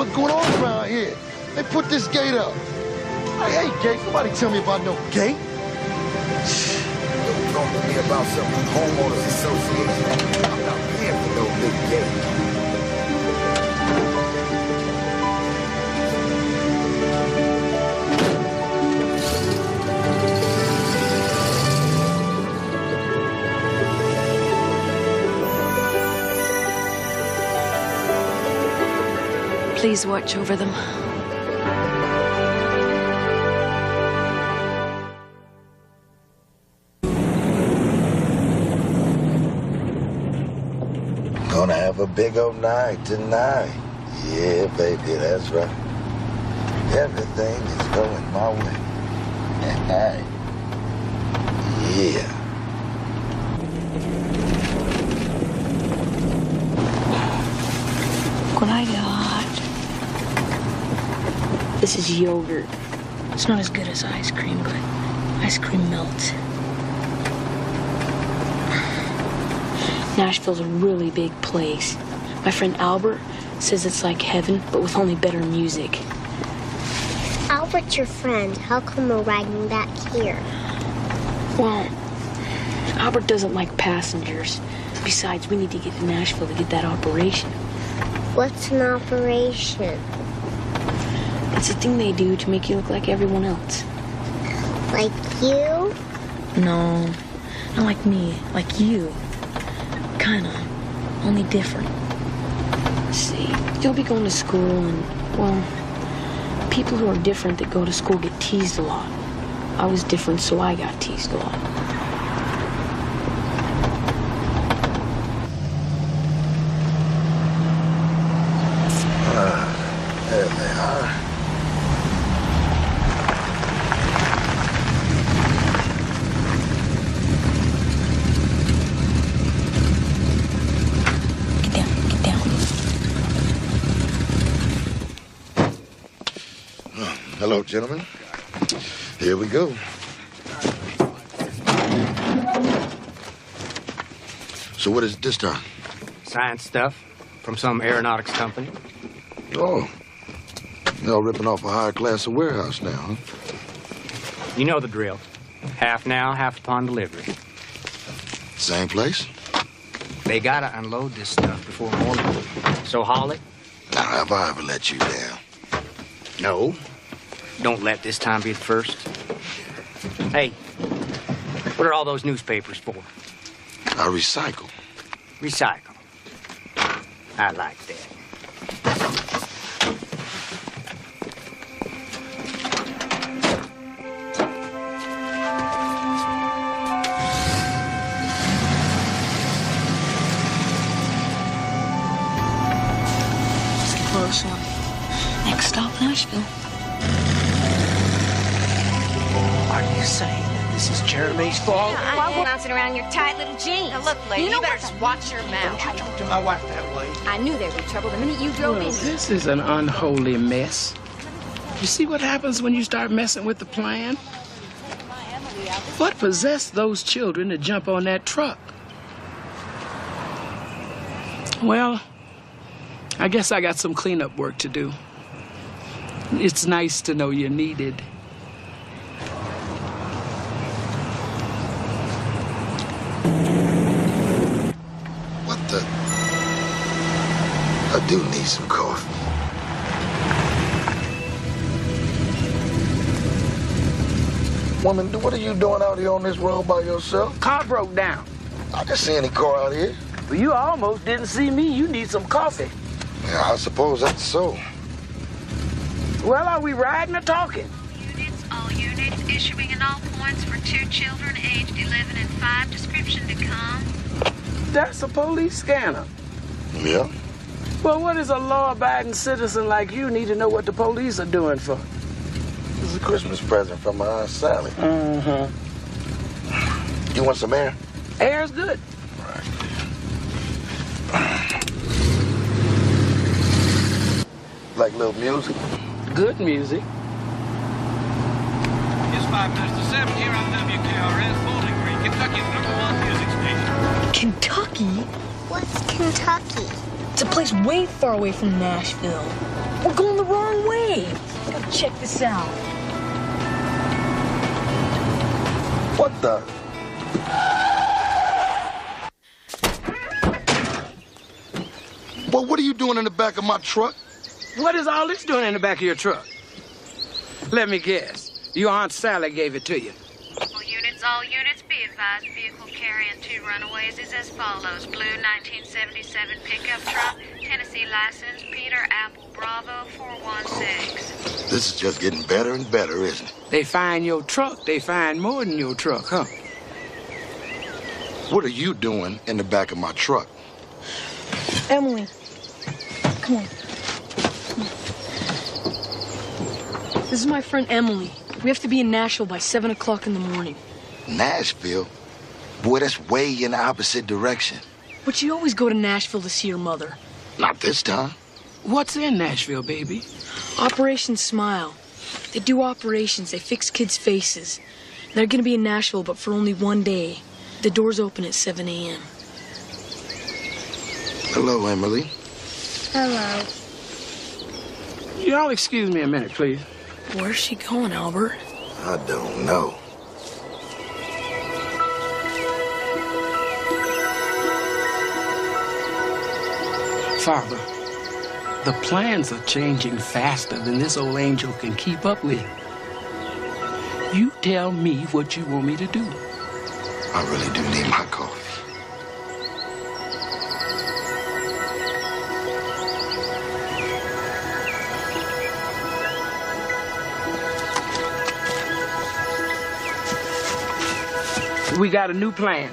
what's going on around here. They put this gate up. Hey, gate, somebody tell me about no gate. Don't talk to me about some homeowners association. I'm not here for no big gate. Please watch over them. Gonna have a big old night tonight. Yeah, baby, that's right. Everything is going my way. Yeah. When I get hot, this is yogurt. It's not as good as ice cream, but ice cream melts. Nashville's a really big place. My friend Albert says it's like heaven, but with only better music. Albert's your friend. How come we're riding back here? Well, Albert doesn't like passengers. Besides, we need to get to Nashville to get that operation. What's an operation? It's a thing they do to make you look like everyone else. Like you? No, not like me, like you. Kinda, only different. See, you'll be going to school and, well, people who are different that go to school get teased a lot. I was different, so I got teased a lot. There they are. Hello, gentlemen. Here we go. So what is it this time? Science stuff from some aeronautics company. Oh. Y'all ripping off a higher class of warehouse now, huh? You know the drill. Half now, half upon delivery. Same place? They gotta unload this stuff before morning. So haul it. Now, have I ever let you down? No. Don't let this time be the first. Hey, what are all those newspapers for? I recycle. Recycle. I like that. It's a close one. Next stop, Nashville. Are you saying that this is Jeremy's fault? I'm bouncing around your tight little jeans. Now look, lady, you better just watch your mouth. Don't you talk to my wife that way. I knew there'd be trouble the minute you drove Well, in. this is an unholy mess. You see what happens when you start messing with the plan? What possessed those children to jump on that truck? Well, I guess I got some cleanup work to do. It's nice to know you're needed. What the? I do need some coffee. Woman, what are you doing out here on this road by yourself? Car broke down. I didn't see any car out here. Well, you almost didn't see me. You need some coffee. Yeah, I suppose that's so. Well, are we riding or talking? All units issuing in all points for 2 children aged 11 and 5. Description to come. That's a police scanner. Yeah. Well, what does a law-abiding citizen like you need to know what the police are doing for? This is a Christmas present from my Aunt Sally. Mm-hmm. You want some air? Air's good. Right. Like little music? Good music. It's 5 minutes to 7 here on WKRS, Bowling Green, Kentucky's #1 music station. Kentucky? What's Kentucky? It's a place way far away from Nashville. We're going the wrong way. Gotta check this out. What the? Well, what are you doing in the back of my truck? What is all this doing in the back of your truck? Let me guess. Your Aunt Sally gave it to you. All units be advised, vehicle carrying 2 runaways is as follows. Blue 1977 pickup truck, Tennessee license, Peter Apple Bravo 416. This is just getting better and better, isn't it? They find your truck. They find more than your truck, huh? What are you doing in the back of my truck? Emily, come on. This is my friend Emily. We have to be in Nashville by 7 o'clock in the morning. Nashville? Boy, that's way in the opposite direction. But you always go to Nashville to see your mother. Not this time. What's in Nashville, baby? Operation Smile. They do operations. They fix kids' faces. They're gonna be in Nashville, but for only 1 day. The doors open at 7 a.m. Hello, Emily. Hello. Y'all excuse me a minute, please. Where's she going, Albert? I don't know. Father, the plans are changing faster than this old angel can keep up with. You tell me what you want me to do. I really do need my coffee. We got a new plan.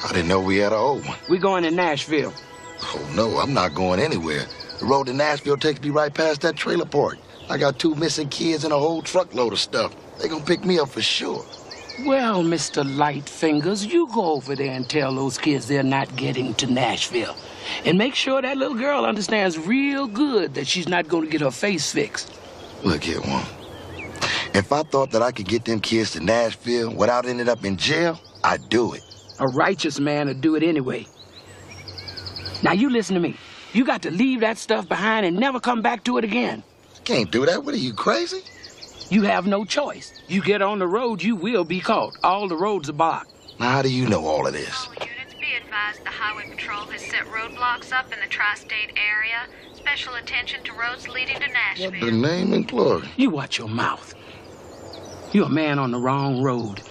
I didn't know we had an old one. We're going to Nashville. Oh, no, I'm not going anywhere. The road to Nashville takes me right past that trailer park. I got 2 missing kids and a whole truckload of stuff. They gonna pick me up for sure. Well, Mr. Lightfingers, you go over there and tell those kids they're not getting to Nashville. And make sure that little girl understands real good that she's not going to get her face fixed. Look here, woman. If I thought that I could get them kids to Nashville without ending up in jail, I'd do it. A righteous man would do it anyway. Now, you listen to me. You got to leave that stuff behind and never come back to it again. Can't do that. What are you, crazy? You have no choice. You get on the road, you will be caught. All the roads are blocked. Now, how do you know all of this? All units be advised, the Highway Patrol has set roadblocks up in the tri-state area. Special attention to roads leading to Nashville. What the name and glory? You watch your mouth. You're a man on the wrong road.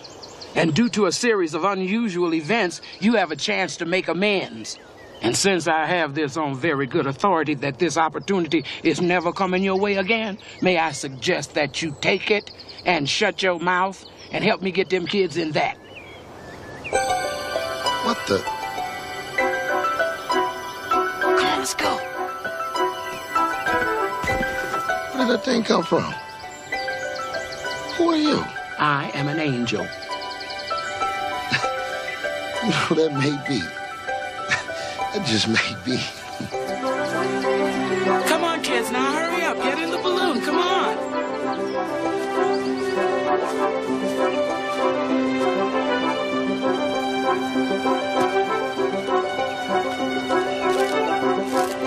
And due to a series of unusual events, you have a chance to make amends. And since I have this on very good authority that this opportunity is never coming your way again, may I suggest that you take it and shut your mouth and help me get them kids in that. What the? Come on, let's go. Where did that thing come from? Who are you? I am an angel. No, that may be. That just may be. Come on, kids, now hurry up. Get in the balloon. Come on.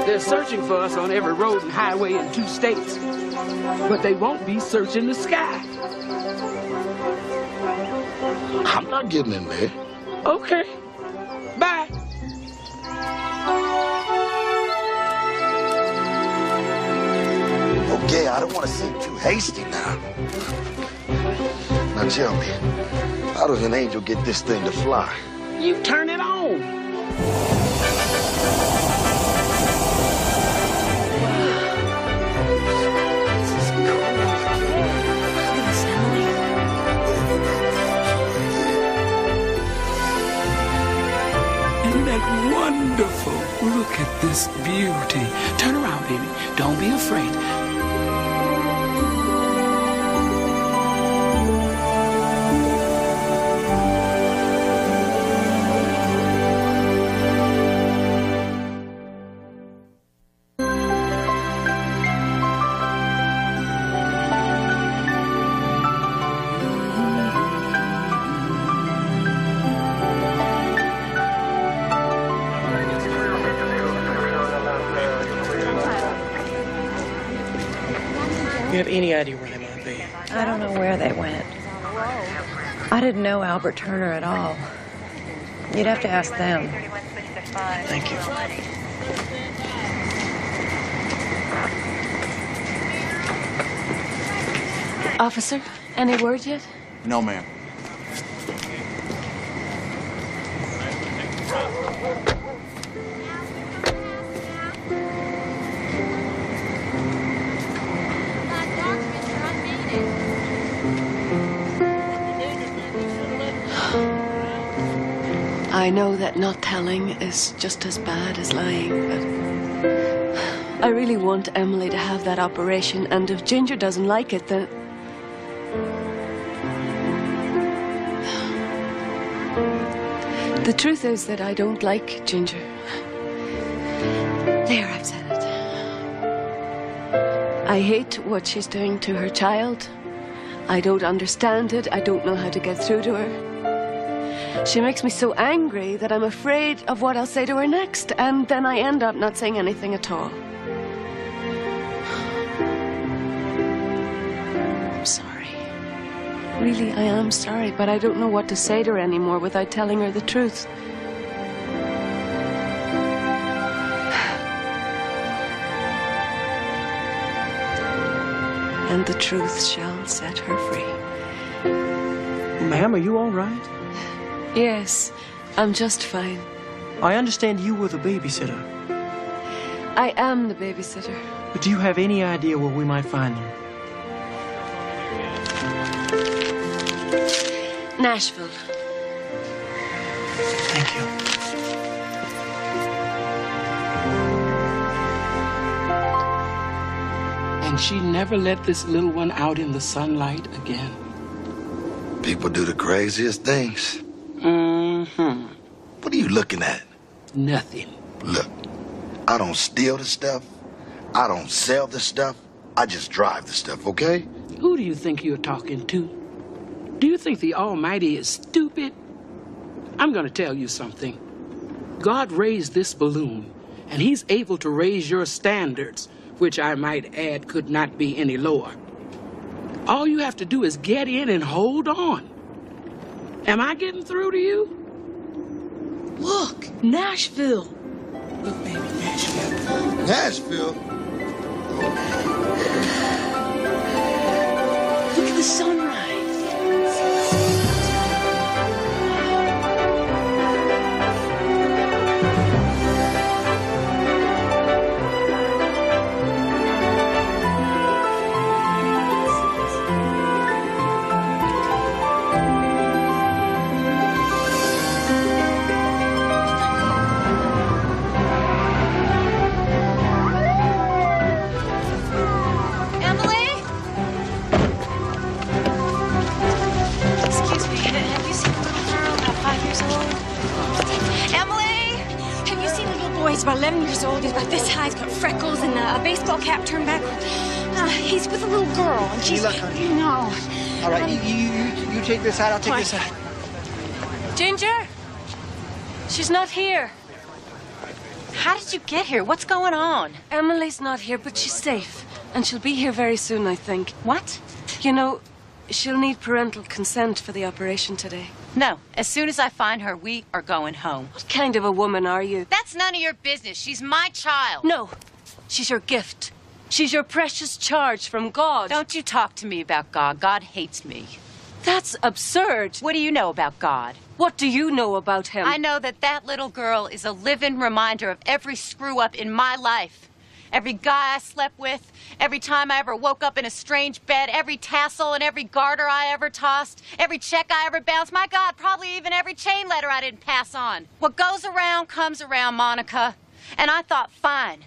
They're searching for us on every road and highway in 2 states. But they won't be searching the sky. I'm not getting in there. Okay. Bye. Okay, I don't want to seem too hasty now. Now tell me, how does an angel get this thing to fly? You turn it on. Isn't that wonderful? Look at this beauty. Turn around, baby. Don't be afraid. have any idea where they might be? I don't know where they went. I didn't know Albert Turner at all. You'd have to ask them. Thank you. Officer, any word yet? No, ma'am. I know that not telling is just as bad as lying, but I really want Emily to have that operation, and if Ginger doesn't like it, then... The truth is that I don't like Ginger. There, I've said it. I hate what she's doing to her child. I don't understand it. I don't know how to get through to her. She makes me so angry that I'm afraid of what I'll say to her next, and then I end up not saying anything at all. I'm sorry. Really, I am sorry, but I don't know what to say to her anymore without telling her the truth. And the truth shall set her free. Ma'am, are you all right? Yes, I'm just fine. I understand you were the babysitter. I am the babysitter. But do you have any idea where we might find them? Nashville. Thank you. And she never let this little one out in the sunlight again. People do the craziest things. Mm-hmm. What are you looking at? Nothing. Look, I don't steal the stuff. I don't sell the stuff. I just drive the stuff, okay? Who do you think you're talking to? Do you think the Almighty is stupid? I'm going to tell you something. God raised this balloon, and He's able to raise your standards, which I might add could not be any lower. All you have to do is get in and hold on. Am I getting through to you? Look, Nashville. Look, baby, Nashville. Nashville? Look at the sunrise. He's about 11 years old. He's about this high. He's got freckles and a baseball cap turned backward. He's with a little girl, and she's... Look, honey. No. All right, you take this out. I'll take this out. Ginger? She's not here. How did you get here? What's going on? Emily's not here, but she's safe. And she'll be here very soon, I think. What? You know, she'll need parental consent for the operation today. No. As soon as I find her, we are going home. What kind of a woman are you? That's none of your business. She's my child. No. She's your gift. She's your precious charge from God. Don't you talk to me about God. God hates me. That's absurd. What do you know about God? What do you know about him? I know that that little girl is a living reminder of every screw-up in my life. Every guy I slept with, every time I ever woke up in a strange bed, every tassel and every garter I ever tossed, every check I ever bounced, my God, probably even every chain letter I didn't pass on. What goes around comes around, Monica. And I thought, fine.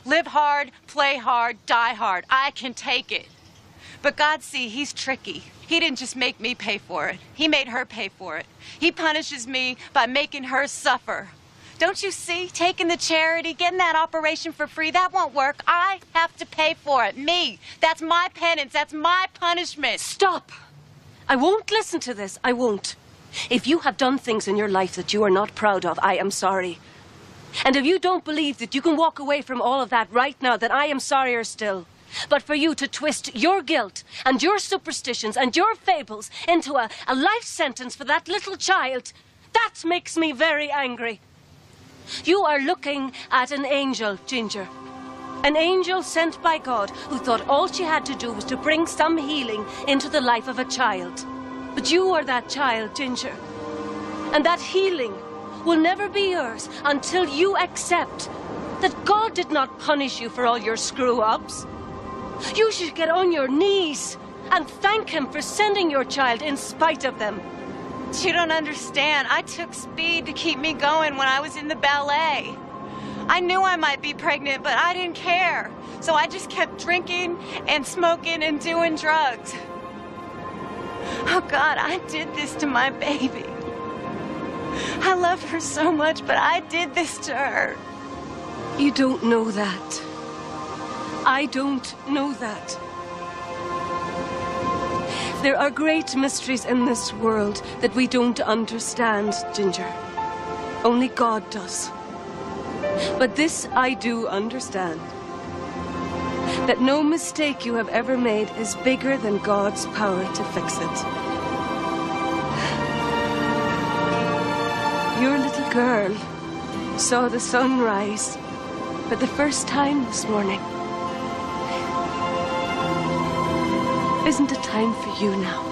Live hard, play hard, die hard. I can take it. But God, see, He's tricky. He didn't just make me pay for it. He made her pay for it. He punishes me by making her suffer. Don't you see? Taking the charity, getting that operation for free, that won't work. I have to pay for it. Me. That's my penance. That's my punishment. Stop. I won't listen to this. I won't. If you have done things in your life that you are not proud of, I am sorry. And if you don't believe that you can walk away from all of that right now, then I am sorrier still. but for you to twist your guilt and your superstitions and your fables into a life sentence for that little child. That makes me very angry. You are looking at an angel, Ginger. An angel sent by God who thought all she had to do was to bring some healing into the life of a child. But you are that child, Ginger. And that healing will never be yours until you accept that God did not punish you for all your screw-ups. You should get on your knees and thank him for sending your child in spite of them. You don't understand. I took speed to keep me going when I was in the ballet. I knew I might be pregnant, but I didn't care. So I just kept drinking and smoking and doing drugs. Oh, God, I did this to my baby. I love her so much, but I did this to her. You don't know that. I don't know that. There are great mysteries in this world that we don't understand, Ginger. Only God does. But this I do understand. That no mistake you have ever made is bigger than God's power to fix it. Your little girl saw the sun rise for the first time this morning. Isn't it time for you now?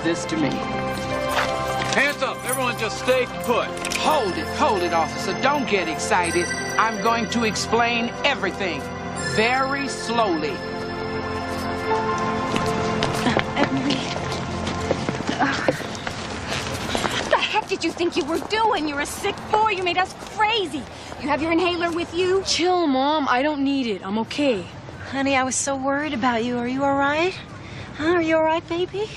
This to me. Hands up, everyone just stay put. Hold it, officer. Don't get excited. I'm going to explain everything very slowly. Emily. What the heck did you think you were doing? You're a sick boy. You made us crazy. You have your inhaler with you? Chill, Mom. I don't need it. I'm okay. Honey, I was so worried about you. Are you all right? Huh? Are you all right, baby?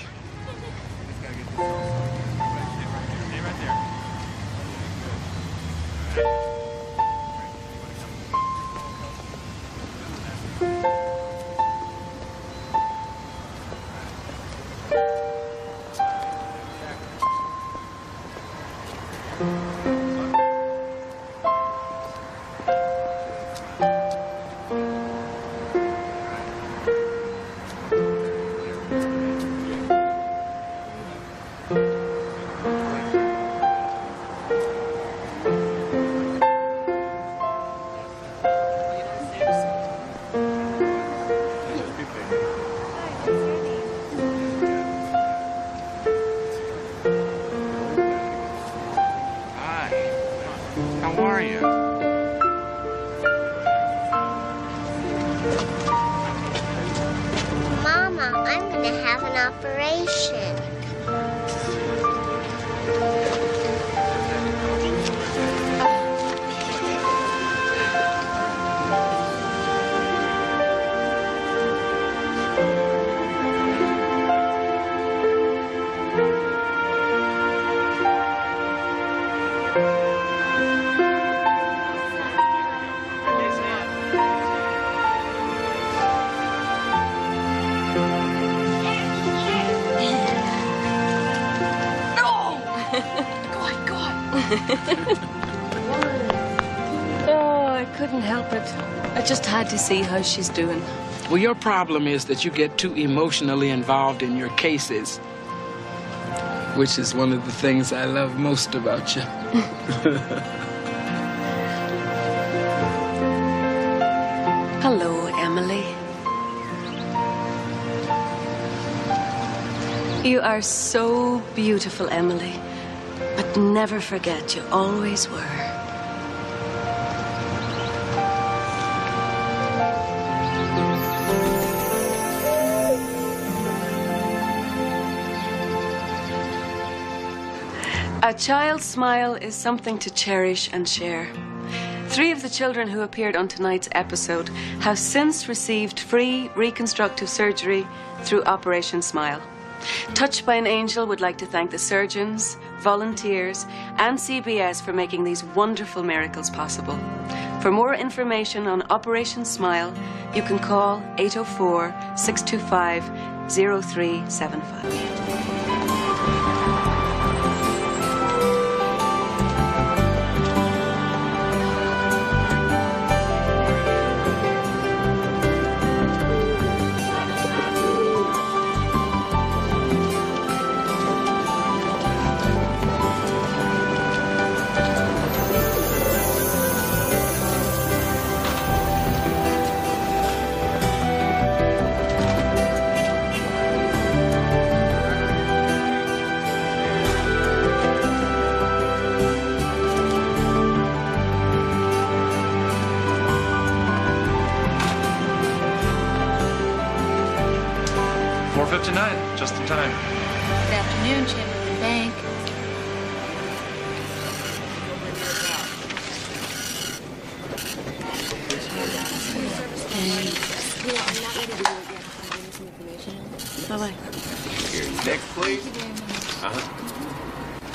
Oh, I couldn't help it. I just had to see how she's doing. Well, your problem is that you get too emotionally involved in your cases, which is one of the things I love most about you. Hello, Emily. You are so beautiful, Emily. But never forget, you always were. A child's smile is something to cherish and share. 3 of the children who appeared on tonight's episode have since received free reconstructive surgery through Operation Smile. Touched by an Angel would like to thank the surgeons, volunteers, and CBS for making these wonderful miracles possible. For more information on Operation Smile, you can call 804-625-0375. Just in time. Good afternoon, Chamberlain Bank. Bye-bye. Next, please. Here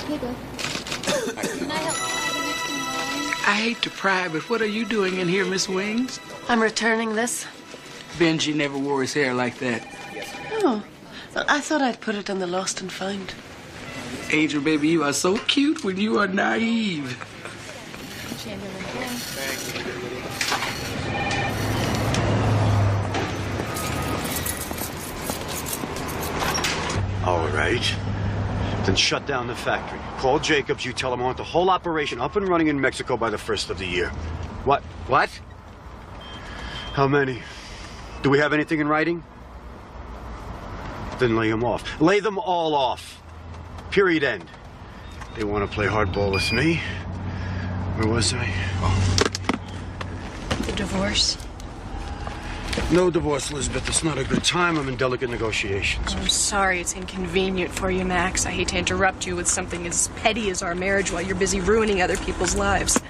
you go. Can I help you next in line? I hate to pry, but what are you doing in here, Miss Wings? I'm returning this. Benji never wore his hair like that. Oh, well, I thought I'd put it on the lost and found. Angel, baby, you are so cute when you are naive. All right. Then shut down the factory. Call Jacobs. You tell him I want the whole operation up and running in Mexico by the 1st of the year. What? What? How many? Do we have anything in writing? Then lay them off. Lay them all off. Period, end. They want to play hardball with me. Where was I? Oh. The divorce? No divorce, Elizabeth. It's not a good time. I'm in delicate negotiations. I'm sorry it's inconvenient for you, Max. I hate to interrupt you with something as petty as our marriage while you're busy ruining other people's lives.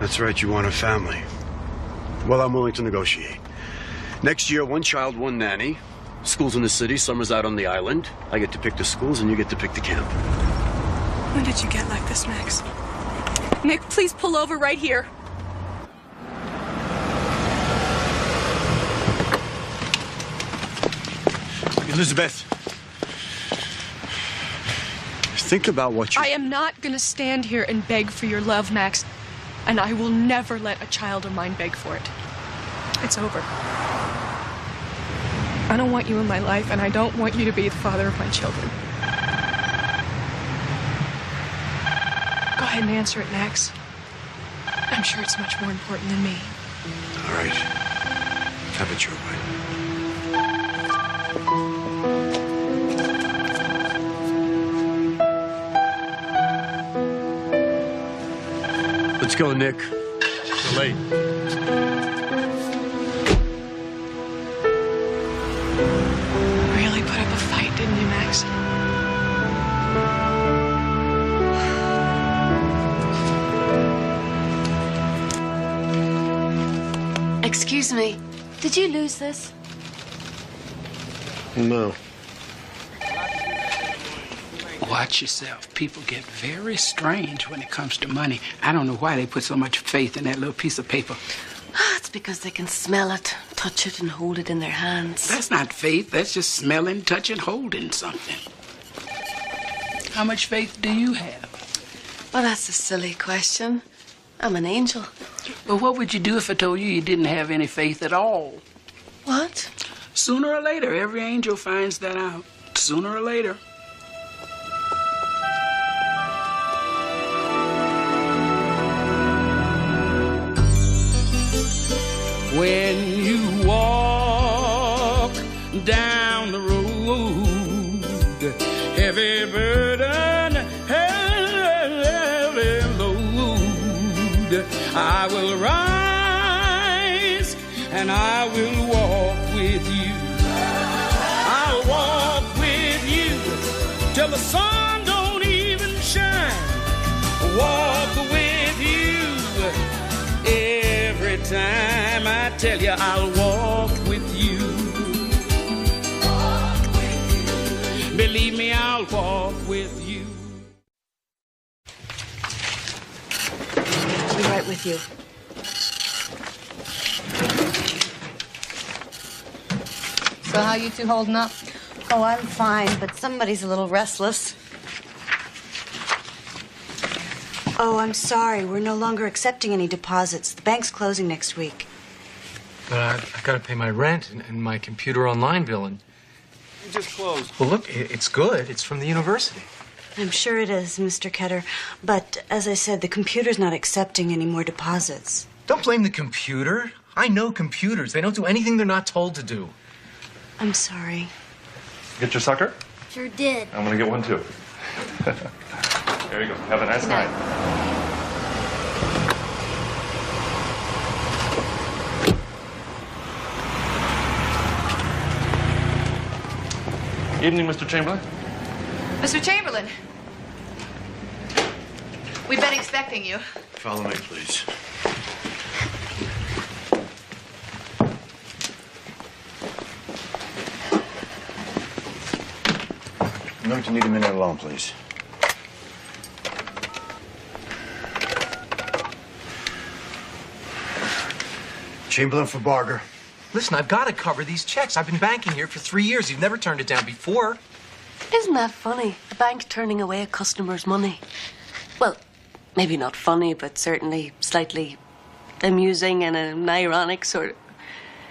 That's right. You want a family. Well, I'm willing to negotiate. Next year, 1 child, 1 nanny. Schools in the city, summers out on the island. I get to pick the schools and you get to pick the camp. When did you get like this, Max? Nick, please pull over right here. Elizabeth. Think about what you... I am not going to stand here and beg for your love, Max. And I will never let a child of mine beg for it. It's over. I don't want you in my life, and I don't want you to be the father of my children. Go ahead and answer it, Max. I'm sure it's much more important than me. All right. Have it your way. Let's go, Nick. You're late. Really put up a fight, didn't you, Max? Excuse me, did you lose this? No. Watch yourself. People get very strange when it comes to money. I don't know why they put so much faith in that little piece of paper. It's because they can smell it, touch it, and hold it in their hands. That's not faith. That's just smelling, touching, holding something. How much faith do you have? Well, that's a silly question. I'm an angel. But what would you do if I told you didn't have any faith at all? What? Sooner or later, every angel finds that out. Sooner or later. When you walk down the road, heavy burden, heavy load, I will rise and I will walk with you. I'll walk with you till the sun don't walk with you. Every time I tell you I'll walk with you. Believe me, I'll walk with you. I'll be right with you. So how you two holding up? Oh, I'm fine, but somebody's a little restless. Oh, I'm sorry. We're no longer accepting any deposits. The bank's closing next week. But I gotta pay my rent and my computer online bill and... You just closed. Well, look, it's good. It's from the university. I'm sure it is, Mr. Ketter. But as I said, the computer's not accepting any more deposits. Don't blame the computer. I know computers. They don't do anything they're not told to do. I'm sorry. Get your sucker? Sure did. I'm gonna get one too. There you go. Have a nice night. Evening, Mr. Chamberlain. Mr. Chamberlain. We've been expecting you. Follow me, please. I'm going to need a minute alone, please. Chamberlain for Barger. Listen, I've got to cover these checks. I've been banking here for 3 years. You've never turned it down before. Isn't that funny? A bank turning away a customer's money. Well, maybe not funny, but certainly slightly amusing and an ironic sort of...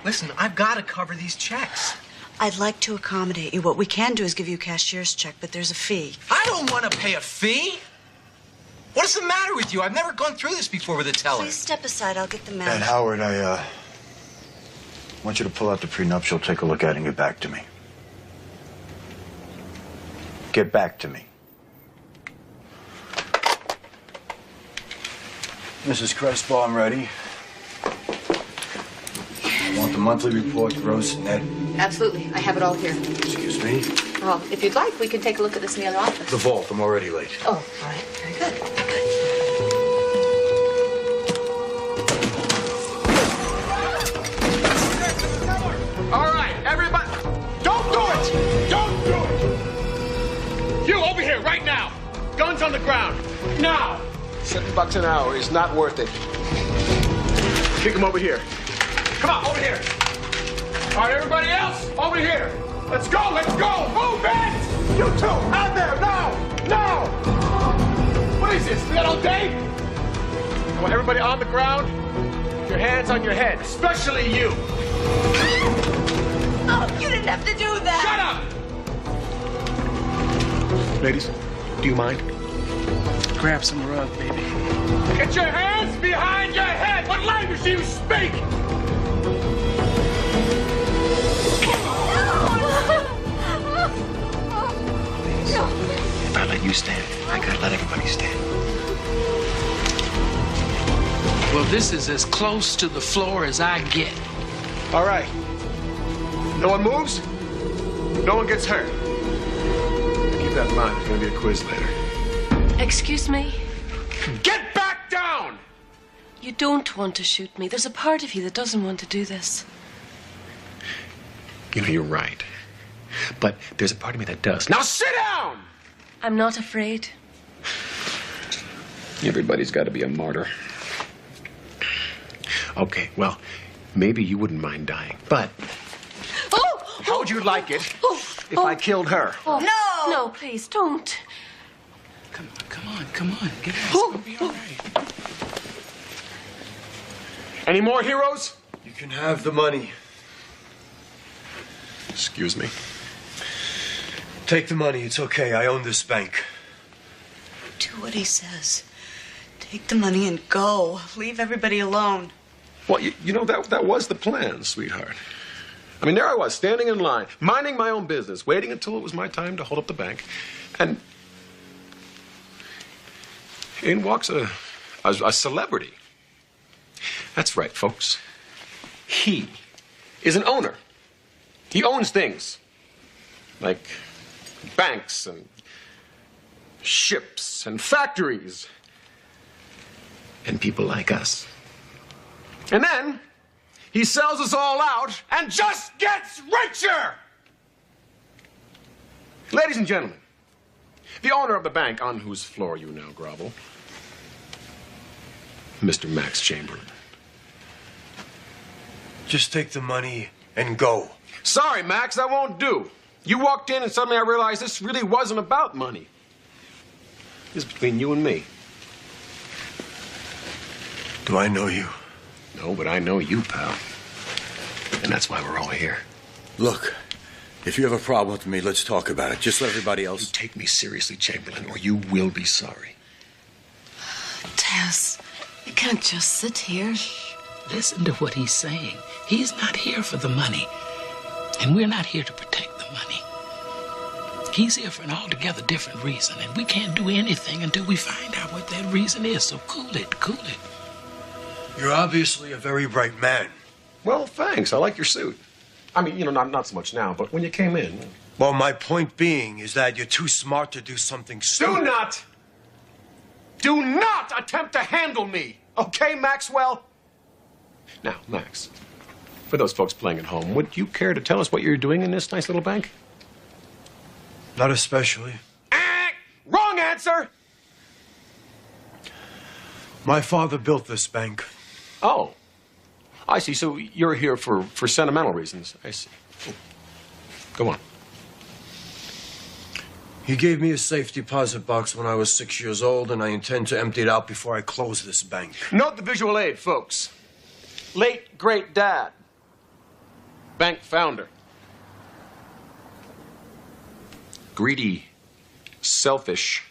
Listen, I've got to cover these checks. I'd like to accommodate you. What we can do is give you a cashier's check, but there's a fee. I don't want to pay a fee. What is the matter with you? I've never gone through this before with a teller. Please step aside. I'll get the man. And Howard, I want you to pull out the prenuptial, take a look at it, and get back to me. Get back to me. Mrs. Crespo, I'm ready. Want the monthly report, gross and net? Absolutely. I have it all here. Excuse me? Well, if you'd like, we can take a look at this in the other office. The vault. I'm already late. Oh, all right. Very good. All right, everybody. Don't do it! Don't do it! You, over here, right now. Guns on the ground. Now! $7 an hour is not worth it. Kick him over here. Come on, over here. All right, everybody else, over here. Let's go, let's go. Move it! You two, out there, now! Now! What is this? We got all day? I want everybody on the ground. Your hands on your head, especially you. Oh, you didn't have to do that. Shut up! Ladies, do you mind? Grab some rug, baby. Get your hands behind your head! What language do you speak? If I let you stand, I gotta let everybody stand. Well, this is as close to the floor as I get. All right. No one moves. No one gets hurt. Keep that in mind. There's going to be a quiz later. Excuse me? Get back down! You don't want to shoot me. There's a part of you that doesn't want to do this. You know, you're right. But there's a part of me that does. Now sit down! I'm not afraid. Everybody's got to be a martyr. Okay, well, maybe you wouldn't mind dying, but how would you like it if I killed her? Oh, no! No, please, don't. Come on. Get out. It's gonna be all right. Any more heroes? You can have the money. Excuse me. Take the money. It's okay. I own this bank. Do what he says. Take the money and go. Leave everybody alone. Well, you know, that was the plan, sweetheart. I mean, there I was, standing in line, minding my own business, waiting until it was my time to hold up the bank. And in walks a celebrity. That's right, folks. He is an owner. He owns things like banks and ships and factories. and people like us. And then he sells us all out and just gets richer! Ladies and gentlemen, the owner of the bank on whose floor you now grovel, Mr. Max Chamberlain. Just take the money and go. Sorry, Max, that won't do. You walked in and suddenly I realized this really wasn't about money. This is between you and me. Do I know you? No, but I know you, pal. And that's why we're all here. Look, if you have a problem with me, let's talk about it. Just let everybody else... You take me seriously, Chamberlain, or you will be sorry. Tess, you can't just sit here. Listen to what he's saying. He's not here for the money. And we're not here to protect the money. He's here for an altogether different reason, and we can't do anything until we find out what that reason is. So cool it, cool it. You're obviously a very bright man. Well, thanks. I like your suit. I mean, not so much now, but when you came in... Well, my point being is that you're too smart to do something stupid. Do not attempt to handle me, okay, Maxwell? Now, Max, for those folks playing at home, would you care to tell us what you're doing in this nice little bank? Not especially. Wrong answer! My father built this bank. Oh. I see. So you're here for sentimental reasons. I see. Go on. He gave me a safe deposit box when I was 6 years old, and I intend to empty it out before I close this bank. Note the visual aid, folks. Late great dad. Bank founder. Greedy, selfish,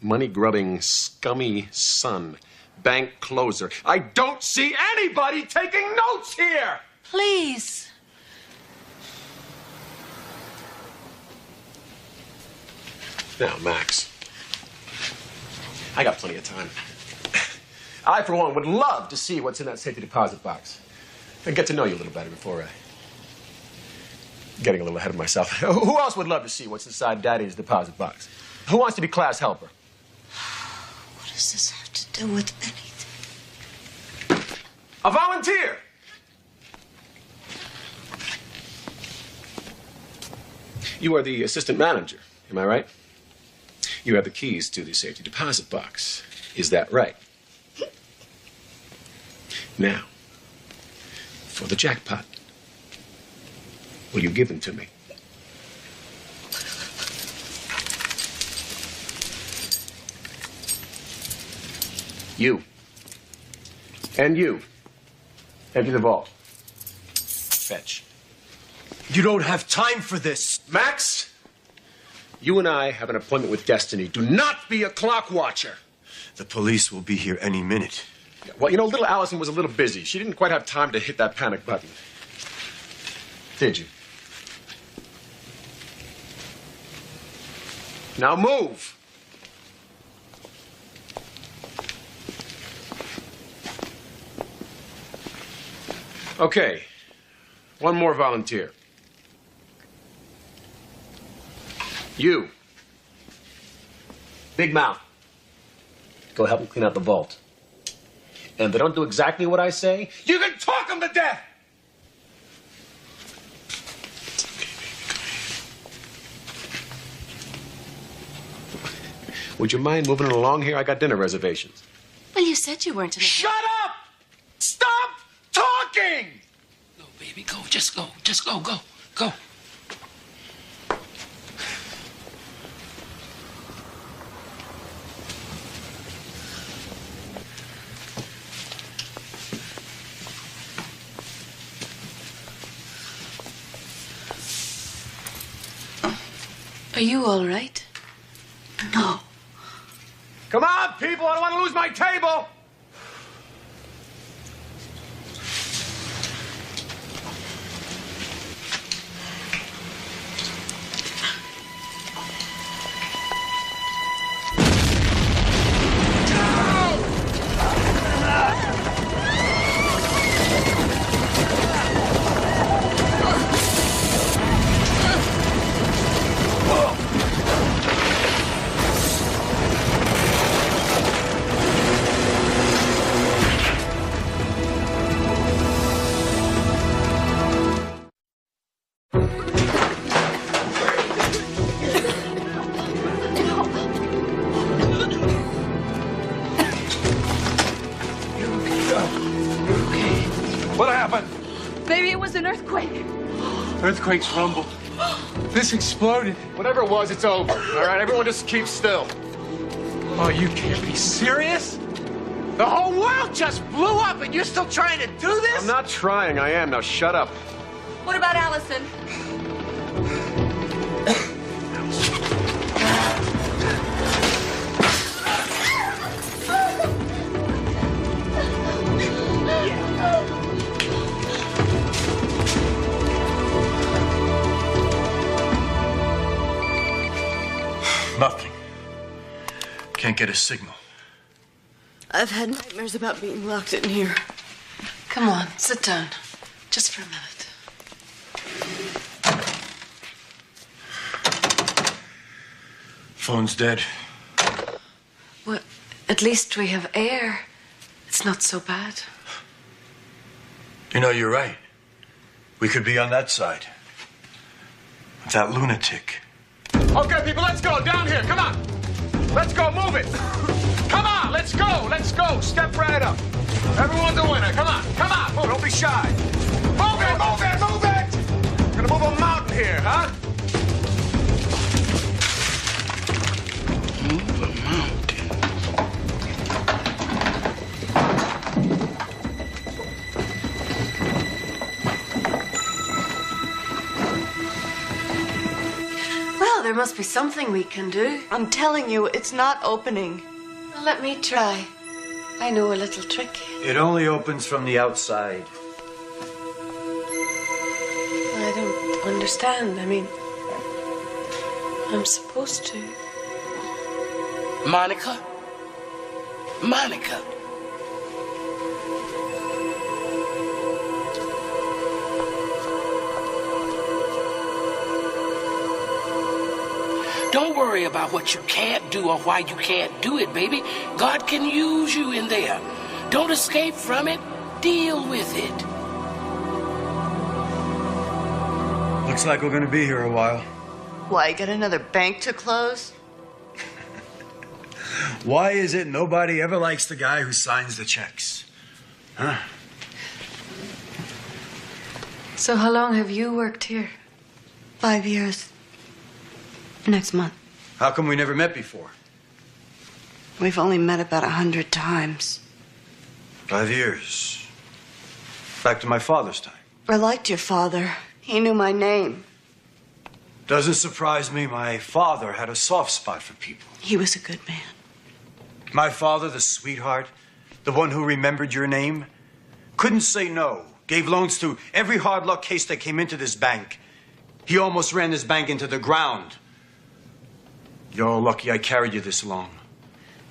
money-grubbing, scummy son. Bank closer. I don't see anybody taking notes here! Please. Now, Max, I got plenty of time. I, for one, would love to see what's in that safety deposit box and get to know you a little better before getting a little ahead of myself. Who else would love to see what's inside Daddy's deposit box? Who wants to be class helper? What does this have to do with anything? A volunteer! You are the assistant manager, am I right? You have the keys to the safety deposit box. Is that right? Now, for the jackpot, will you give them to me? You. And you. Empty the vault. Fetch. You don't have time for this. Max, you and I have an appointment with destiny. Do not be a clock watcher. The police will be here any minute. Yeah, well, you know, little Allison was a little busy. She didn't quite have time to hit that panic button. Did you? Now move. Okay. One more volunteer. You. Big mouth. Go help him clean out the vault. And if they don't do exactly what I say, you can talk them to death! Would you mind moving it along here? I got dinner reservations. Well, you said you weren't in a... Shut up! Stop talking! Go, baby, go. Just go. Just go. Go. Go. Are you all right? No. Come on, people! I don't want to lose my table! an earthquake. Earthquakes rumble. This exploded. Whatever it was, it's over. All right, everyone just keep still. Oh, you can't be serious? The whole world just blew up and you're still trying to do this? I'm not trying, I am. Now shut up. What about Allison? Nothing. Can't get a signal. I've had nightmares about being locked in here. Come on, sit down. Just for a minute. Phone's dead. Well, at least we have air. It's not so bad. You know, you're right. We could be on that side. With that lunatic. Okay, people, let's go. Down here, come on. Let's go, move it. Come on, let's go, let's go. Step right up. Everyone's a winner. Come on, come on. Move, don't be shy. Move it, move it, move it. We're gonna move a mountain here, huh? Move a mountain. Well, there must be something we can do. I'm telling you, it's not opening. Well, let me try. I know a little trick. It only opens from the outside. I don't understand. I mean, I'm supposed to. Monica? Monica? Don't worry about what you can't do or why you can't do it, baby. God can use you in there. Don't escape from it. Deal with it. Looks like we're gonna be here a while. Why, get another bank to close? Why is it nobody ever likes the guy who signs the checks? Huh? So how long have you worked here? 5 years. Next month. How come we never met before? We've only met about 100 times. 5 years. Back to my father's time. I liked your father. He knew my name. Doesn't surprise me. My father had a soft spot for people. He was a good man. My father, the sweetheart, the one who remembered your name, couldn't say no. Gave loans to every hard luck case that came into this bank. He almost ran this bank into the ground. You're lucky I carried you this long.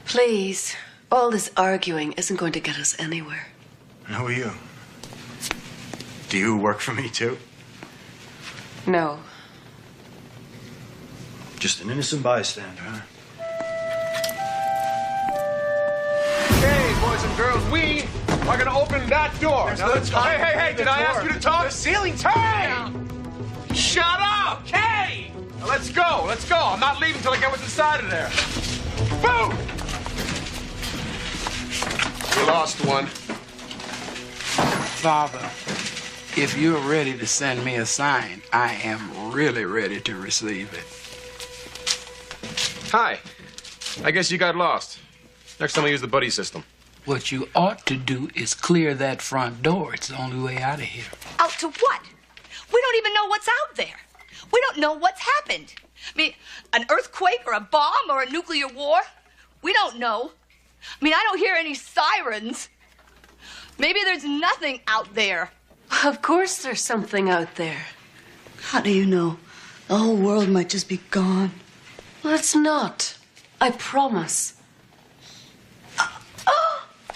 Please, all this arguing isn't going to get us anywhere. And who are you? Do you work for me, too? No. Just an innocent bystander, huh? Hey, boys and girls, we are gonna open that door. Now let's go. Hey, hey, hey, did I ask you to talk? The ceiling's down. Shut up! Hey! Now let's go, let's go. I'm not leaving until I get what's inside of there. Boom! We lost one. Father, if you're ready to send me a sign, I am really ready to receive it. Hi. I guess you got lost. Next time I use the buddy system. What you ought to do is clear that front door. It's the only way out of here. Out to what? We don't even know what's out there. We don't know what's happened. I mean, an earthquake or a bomb or a nuclear war? We don't know. I mean, I don't hear any sirens. Maybe there's nothing out there. Of course there's something out there. How do you know? The whole world might just be gone. Well, it's not. I promise.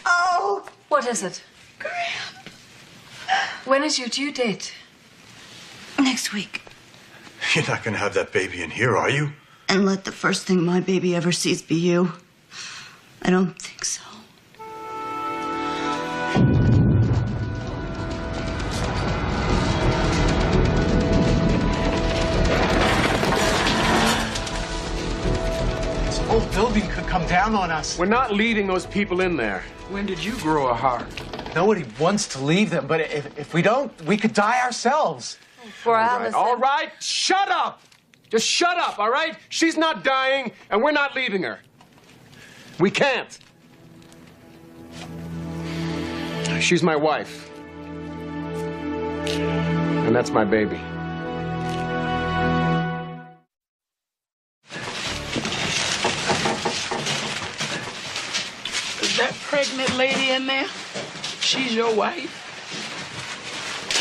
Oh! What is it? Graham. When is your due date? Next week. You're not gonna have that baby in here, are you? And let the first thing my baby ever sees be you. I don't think so. This whole building could come down on us. We're not leading those people in there. When did you grow a heart? Nobody wants to leave them, but if we don't, we could die ourselves. For Allison. All right, shut up! Just shut up, all right? She's not dying, and we're not leaving her. We can't. She's my wife. And that's my baby. Is that pregnant lady in there? She's your wife?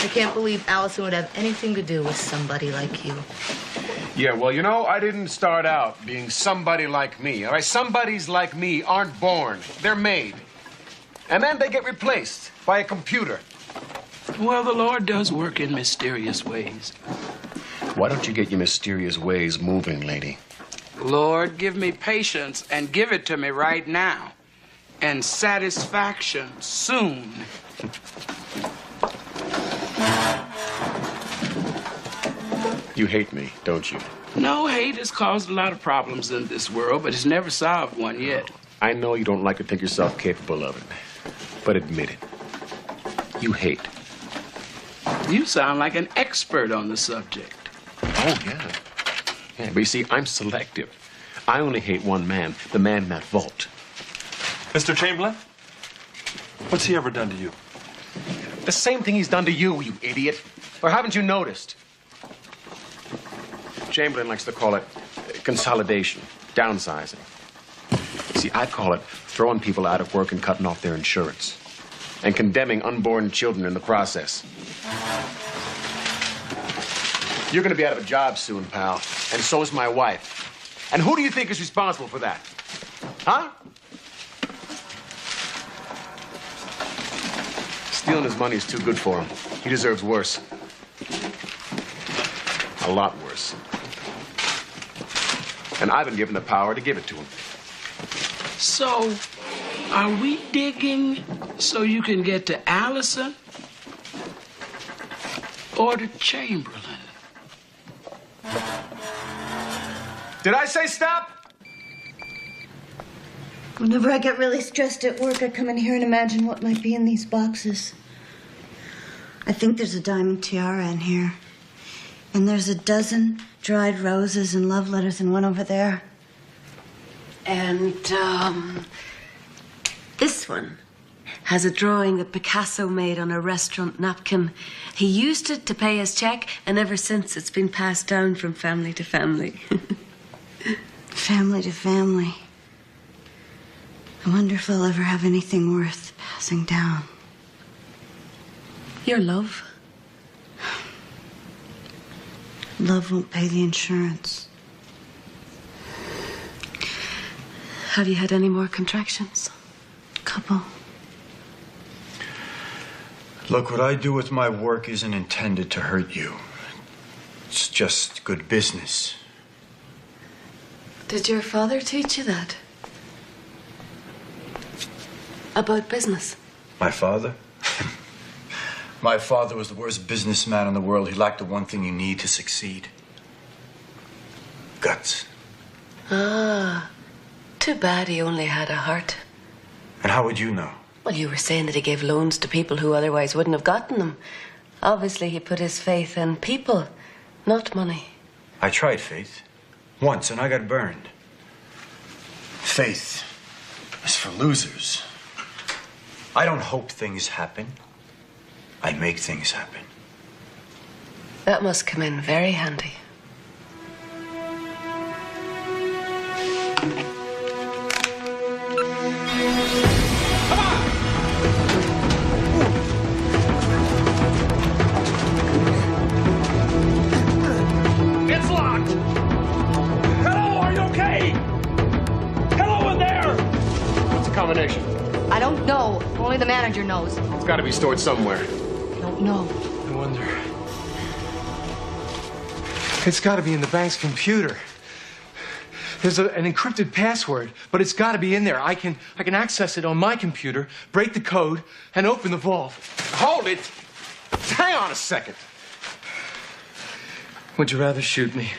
I can't believe Allison would have anything to do with somebody like you. Yeah, well, you know, I didn't start out being somebody like me, all right? Somebodies like me aren't born. They're made. And then they get replaced by a computer. Well, the Lord does work in mysterious ways. Why don't you get your mysterious ways moving, lady? Lord, give me patience and give it to me right now. And satisfaction soon. You hate me, don't you? No, hate has caused a lot of problems in this world, but it's never solved one yet. I know you don't like to think yourself capable of it, but admit it. You hate. You sound like an expert on the subject. Oh, yeah. Yeah, but you see, I'm selective. I only hate one man, the man in that vault. Mr. Chamberlain? What's he ever done to you? The same thing he's done to you, you idiot. Or haven't you noticed? Chamberlain likes to call it consolidation, downsizing. You see, I call it throwing people out of work and cutting off their insurance. And condemning unborn children in the process. You're gonna be out of a job soon, pal. And so is my wife. And who do you think is responsible for that? Huh? Stealing his money is too good for him. He deserves worse. A lot worse. And I've been given the power to give it to him. So, are we digging so you can get to Allison or to Chamberlain? Did I say stop? Whenever I get really stressed at work, I come in here and imagine what might be in these boxes. I think there's a diamond tiara in here. And there's a dozen dried roses and love letters in one over there. And, this one has a drawing that Picasso made on a restaurant napkin. He used it to pay his check, and ever since it's been passed down from family to family. Family to family. I wonder if I'll ever have anything worth passing down. Your love. Love won't pay the insurance. Have you had any more contractions? Couple. Look, what I do with my work isn't intended to hurt you. It's just good business. Did your father teach you that? About business? My father? My father was the worst businessman in the world. He lacked the one thing you need to succeed. Guts. Ah, too bad he only had a heart. And how would you know? Well, you were saying that he gave loans to people who otherwise wouldn't have gotten them. Obviously, he put his faith in people, not money. I tried faith. Once, and I got burned. Faith is for losers. I don't hope things happen. I make things happen. That must come in very handy. It's locked! Hello, are you okay? Hello in there! What's the combination? I don't know. Only the manager knows. It's got to be stored somewhere. Don't know. No wonder. It's got to be in the bank's computer. There's an encrypted password, but it's got to be in there. I can access it on my computer, break the code, and open the vault. Hold it! Hang on a second. Would you rather shoot me?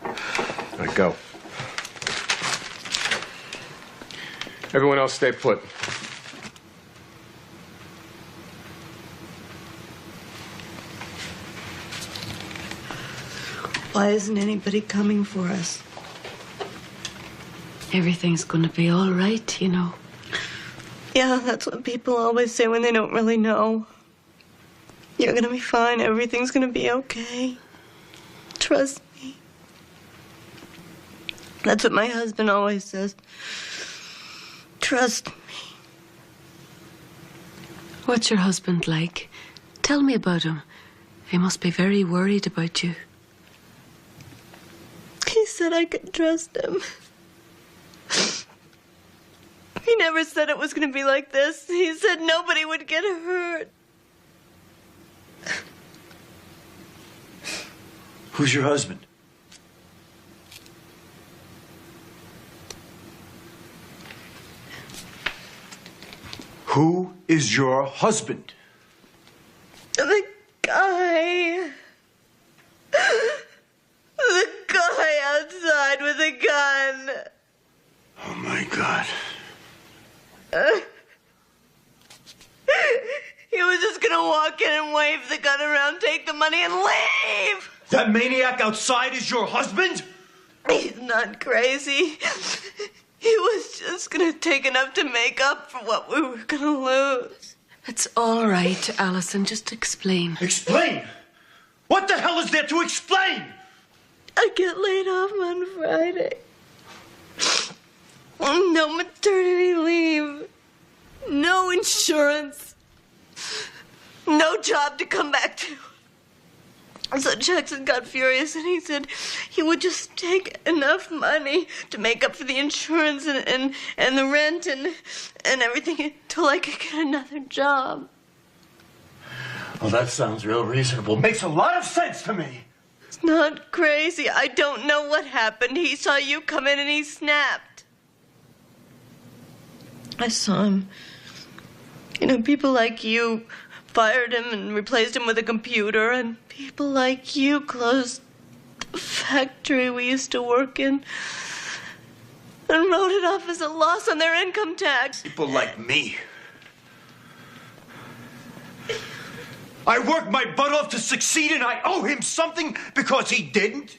All right, go. Everyone else stay put. Why isn't anybody coming for us? Everything's gonna be all right, you know. Yeah, that's what people always say when they don't really know. You're gonna be fine. Everything's gonna be okay. Trust me. That's what my husband always says. Trust me. What's your husband like? Tell me about him. He must be very worried about you. He said I could trust him. He never said it was gonna be like this. He said nobody would get hurt. Who's your husband? Who is your husband? The guy. The guy outside with a gun. Oh, my God. He was just gonna walk in and wave the gun around, take the money, and leave! That maniac outside is your husband? He's not crazy. He was just gonna take enough to make up for what we were gonna lose. It's all right, Alison. Just explain. Explain? What the hell is there to explain? I get laid off on Friday. No maternity leave. No insurance. No job to come back to. So Jackson got furious and he said he would just take enough money to make up for the insurance and the rent and everything until I could get another job. Well, that sounds real reasonable. Makes a lot of sense to me. It's not crazy. I don't know what happened. He saw you come in and he snapped. I saw him. You know, people like you fired him and replaced him with a computer, and people like you closed the factory we used to work in and wrote it off as a loss on their income tax. People like me. I worked my butt off to succeed and I owe him something because he didn't?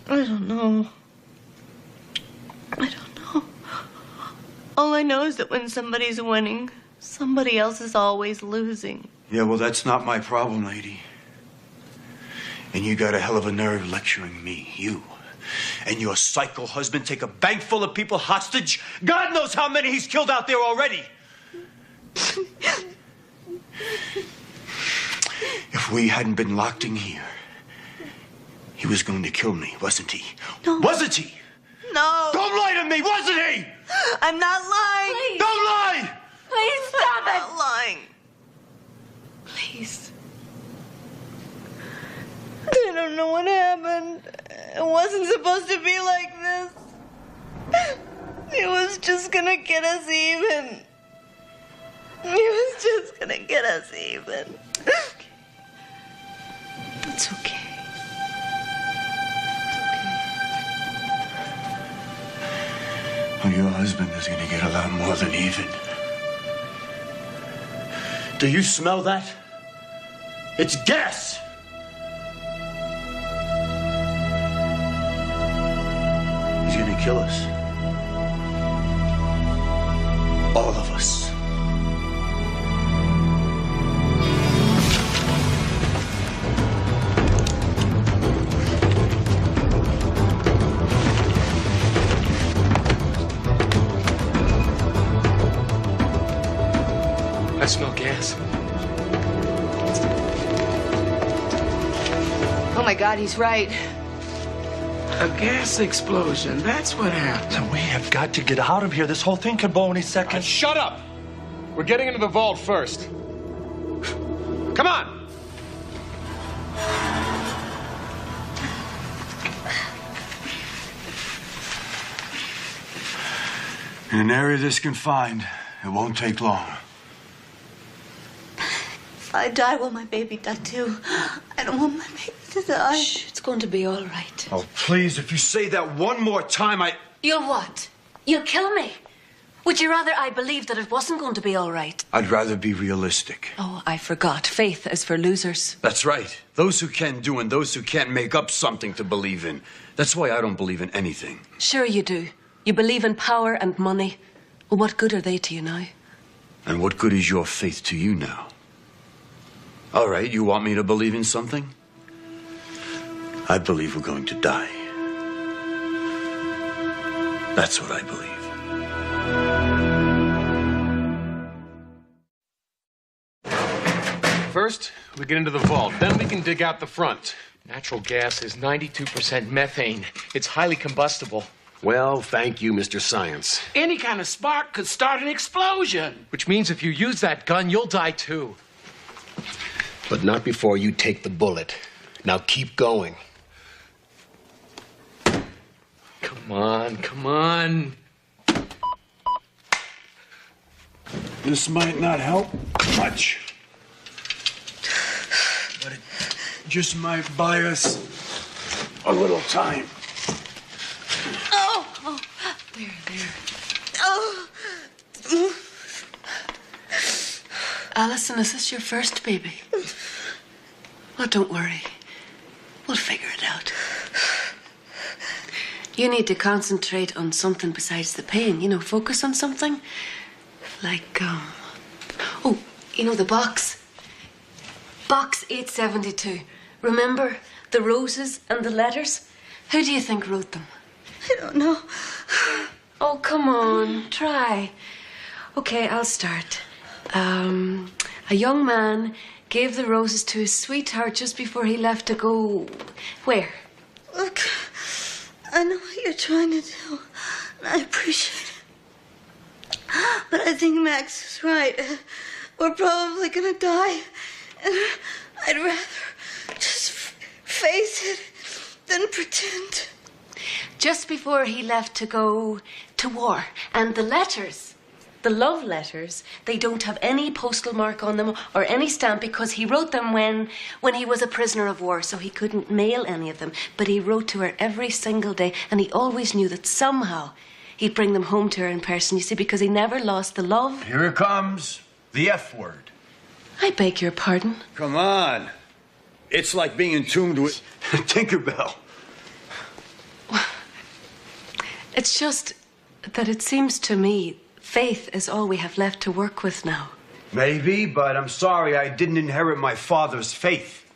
I don't know. I don't know. All I know is that when somebody's winning, somebody else is always losing. Yeah, well, that's not my problem, lady. And you got a hell of a nerve lecturing me, you. And your psycho husband take a bank full of people hostage? God knows how many he's killed out there already. If we hadn't been locked in here, he was going to kill me, wasn't he? No. Wasn't he? No. Don't lie to me, wasn't he? I'm not lying. Please. Don't lie! Please stop it. I'm not lying. Please. I don't know what happened. It wasn't supposed to be like this. He was just gonna get us even. He was just gonna get us even. It's okay. Well, your husband is gonna get a lot more than even. Do you smell that? It's gas! He's gonna kill us. All of us. I smell gas. Oh my God, he's right. A gas explosion. That's what happened. We have got to get out of here. This whole thing could blow any second. Shut up! We're getting into the vault first. Come on! In an area this confined, it won't take long. If I die, will my baby die too? I don't want my baby to die. Shh, it's going to be all right. Oh, please, if you say that one more time, You'll what? You'll kill me? Would you rather I believed that it wasn't going to be all right? I'd rather be realistic. Oh, I forgot. Faith is for losers. That's right. Those who can do and those who can't make up something to believe in. That's why I don't believe in anything. Sure you do. You believe in power and money. Well, what good are they to you now? And what good is your faith to you now? All right, you want me to believe in something? I believe we're going to die. That's what I believe. First, we get into the vault. Then we can dig out the front. Natural gas is 92% methane. It's highly combustible. Well, thank you, Mr. Science. Any kind of spark could start an explosion. Which means if you use that gun, you'll die too. But not before you take the bullet. Now keep going. Come on, come on. This might not help much. But it just might buy us a little time. Oh, there. Oh. Alison, is this your first baby? Oh, don't worry. We'll figure it out. You need to concentrate on something besides the pain. You know, focus on something. Like, oh, you know the box? Box 872. Remember the roses and the letters? Who do you think wrote them? I don't know. Oh, come on, try. Okay, I'll start. A young man gave the roses to his sweetheart just before he left to go... Where? Look, I know what you're trying to do, and I appreciate it. But I think Max is right. We're probably gonna die, and I'd rather just face it than pretend. Just before he left to go to war. And the letters, the love letters, they don't have any postal mark on them or any stamp because he wrote them when he was a prisoner of war, so he couldn't mail any of them. But he wrote to her every single day, and he always knew that somehow he'd bring them home to her in person, you see, because he never lost the love. Here it comes. The F word. I beg your pardon. Come on. It's like being entombed with Tinkerbell. It's just that it seems to me faith is all we have left to work with now. Maybe, but I'm sorry I didn't inherit my father's faith.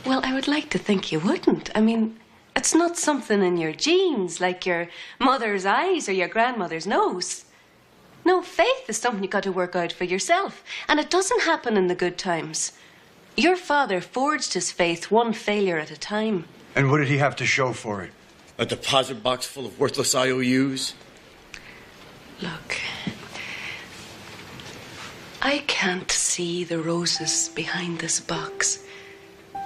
Well, I would like to think you wouldn't. I mean, it's not something in your genes like your mother's eyes or your grandmother's nose. No, faith is something you got to work out for yourself. And it doesn't happen in the good times. Your father forged his faith one failure at a time. And what did he have to show for it? A deposit box full of worthless IOUs? Look, I can't see the roses behind this box,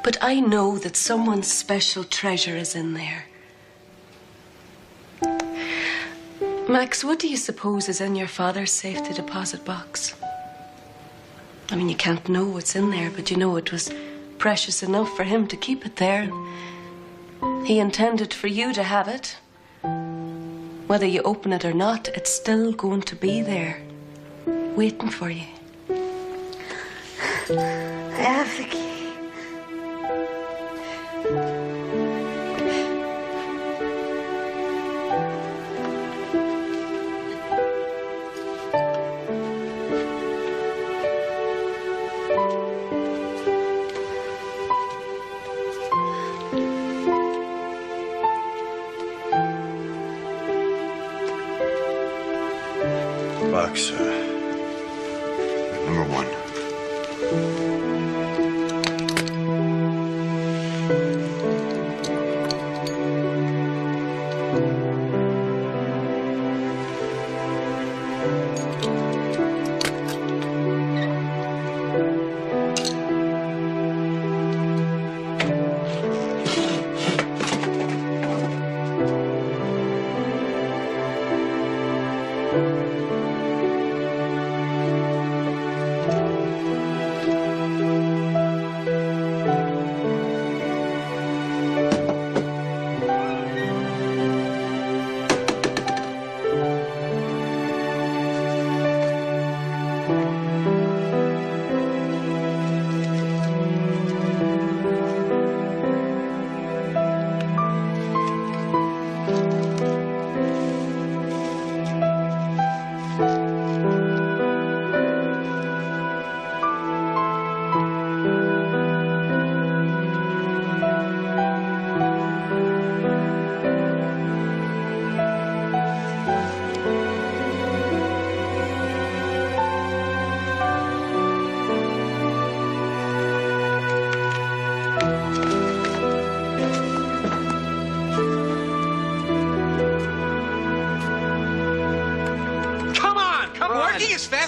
but I know that someone's special treasure is in there. Max, what do you suppose is in your father's safety deposit box? I mean, you can't know what's in there, but you know it was precious enough for him to keep it there. He intended for you to have it. Whether you open it or not, it's still going to be there, waiting for you. I have the key. Box, number 1.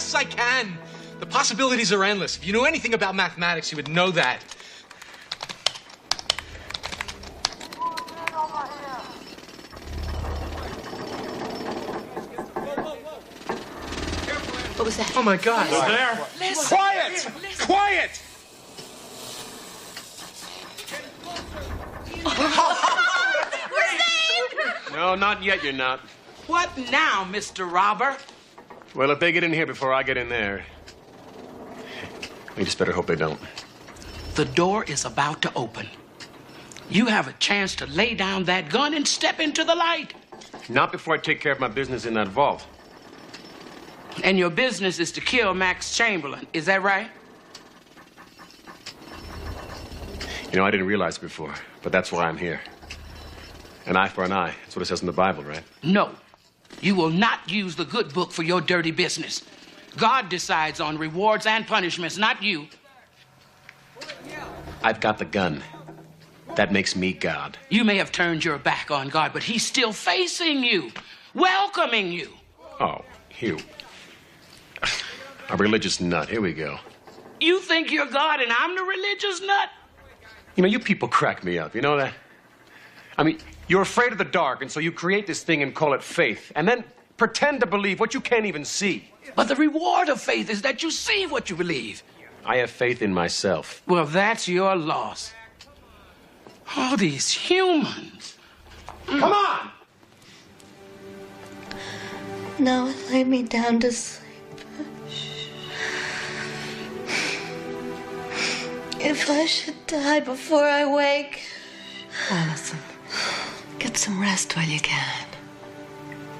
Yes, I can. The possibilities are endless. If you knew anything about mathematics, you would know that. What was that? Oh, my God. They're there. Listen. Quiet! Quiet! No, not yet, you're not. What now, Mr. Robber? Well, if they get in here before I get in there, we just better hope they don't. The door is about to open. You have a chance to lay down that gun and step into the light. Not before I take care of my business in that vault. And your business is to kill Max Chamberlain. Is that right? You know, I didn't realize it before, but that's why I'm here. An eye for an eye. That's what it says in the Bible, right? No. You will not use the good book for your dirty business. God decides on rewards and punishments, not you. I've got the gun. That makes me God. You may have turned your back on God, but he's still facing you, welcoming you. Oh, Hugh. A religious nut. Here we go. You think you're God and I'm the religious nut? You know, you people crack me up. You know that? I mean, you're afraid of the dark, and so you create this thing and call it faith, and then pretend to believe what you can't even see. But the reward of faith is that you see what you believe. I have faith in myself. Well, that's your loss. All these humans. Come on! Now lay me down to sleep. If I should die before I wake. Allison, get some rest while you can.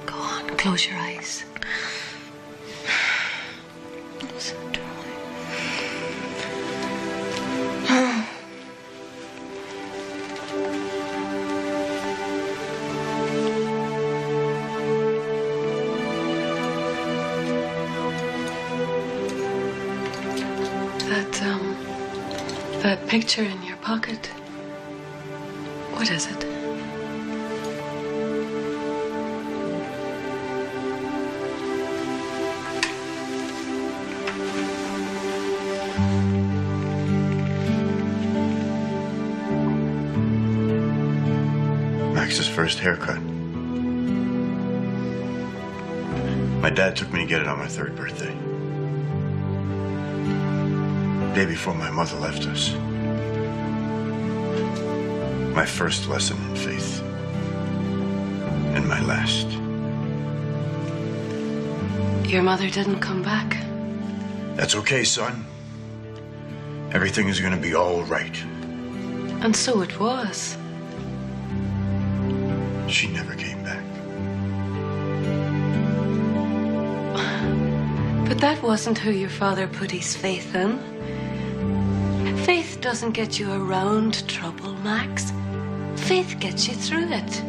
Go on, close your eyes. I'm so dry. That picture in your pocket. What is it? Max's first haircut. My dad took me to get it on my 3rd birthday. Day before my mother left us. My first lesson in faith. And my last. Your mother didn't come back. That's okay, son. Everything is gonna be all right. And so it was. She never came back. But that wasn't who your father put his faith in. Faith doesn't get you around trouble, Max. Faith gets you through it.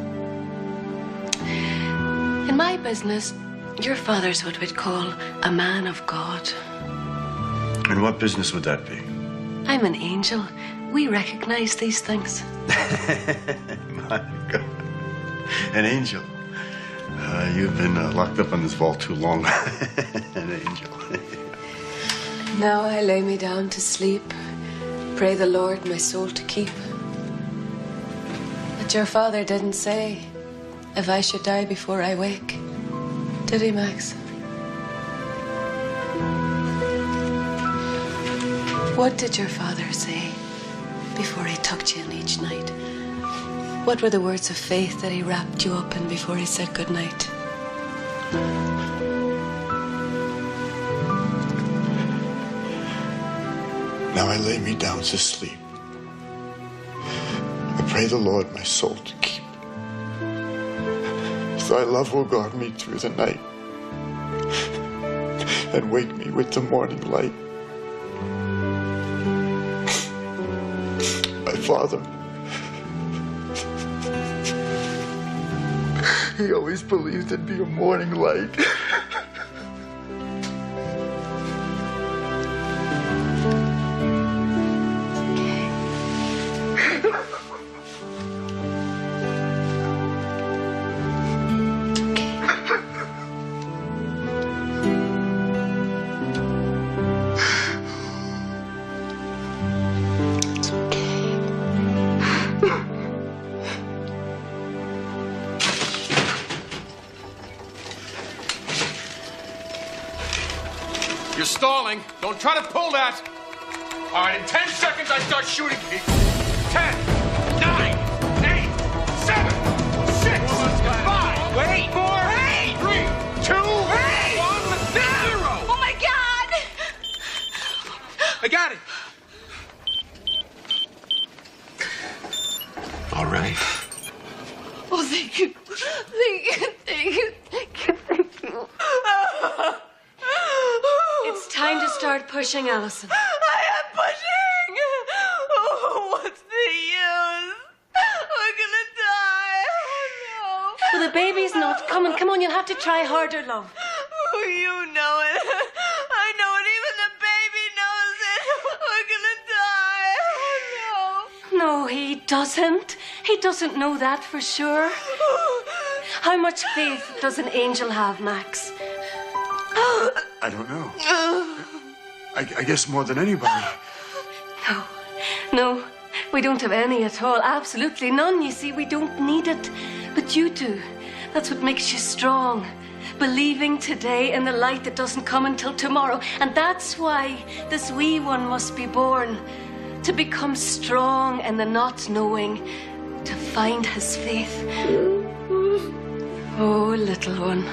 In my business, your father's what we'd call a man of God. And what business would that be? I'm an angel. We recognize these things. My God. An angel. You've been locked up in this vault too long. An angel. Now I lay me down to sleep. Pray the Lord my soul to keep. But your father didn't say if I should die before I wake. Did he, Max? What did your father say before he tucked you in each night? What were the words of faith that he wrapped you up in before he said goodnight? Now I lay me down to sleep. I pray the Lord my soul to keep. Thy love will guard me through the night and wake me with the morning light. My father, he always believed there'd be a morning light. You're stalling. Don't try to pull that. All right, in 10 seconds, I start shooting people. 10, 9, 8, 7, 6, 5, Wait. 4, 3, 2, 1, 0. Oh my God! I got it. All right. Oh, thank you. Thank you. Thank you. Thank you. Thank you. It's time to start pushing, Allison. I am pushing. Oh, what's the use? We're gonna die. Oh, no. Well, the baby's not coming. Come on, you'll have to try harder, love. Oh, you know it. I know it. Even the baby knows it. We're gonna die. Oh, no. No, he doesn't. He doesn't know that for sure. How much faith does an angel have, Max? I don't know. I guess more than anybody. No, we don't have any at all. Absolutely none. You see, we don't need it. But you do. That's what makes you strong. Believing today in the light that doesn't come until tomorrow. And that's why this wee one must be born. To become strong in the not knowing. To find his faith. Oh, little one.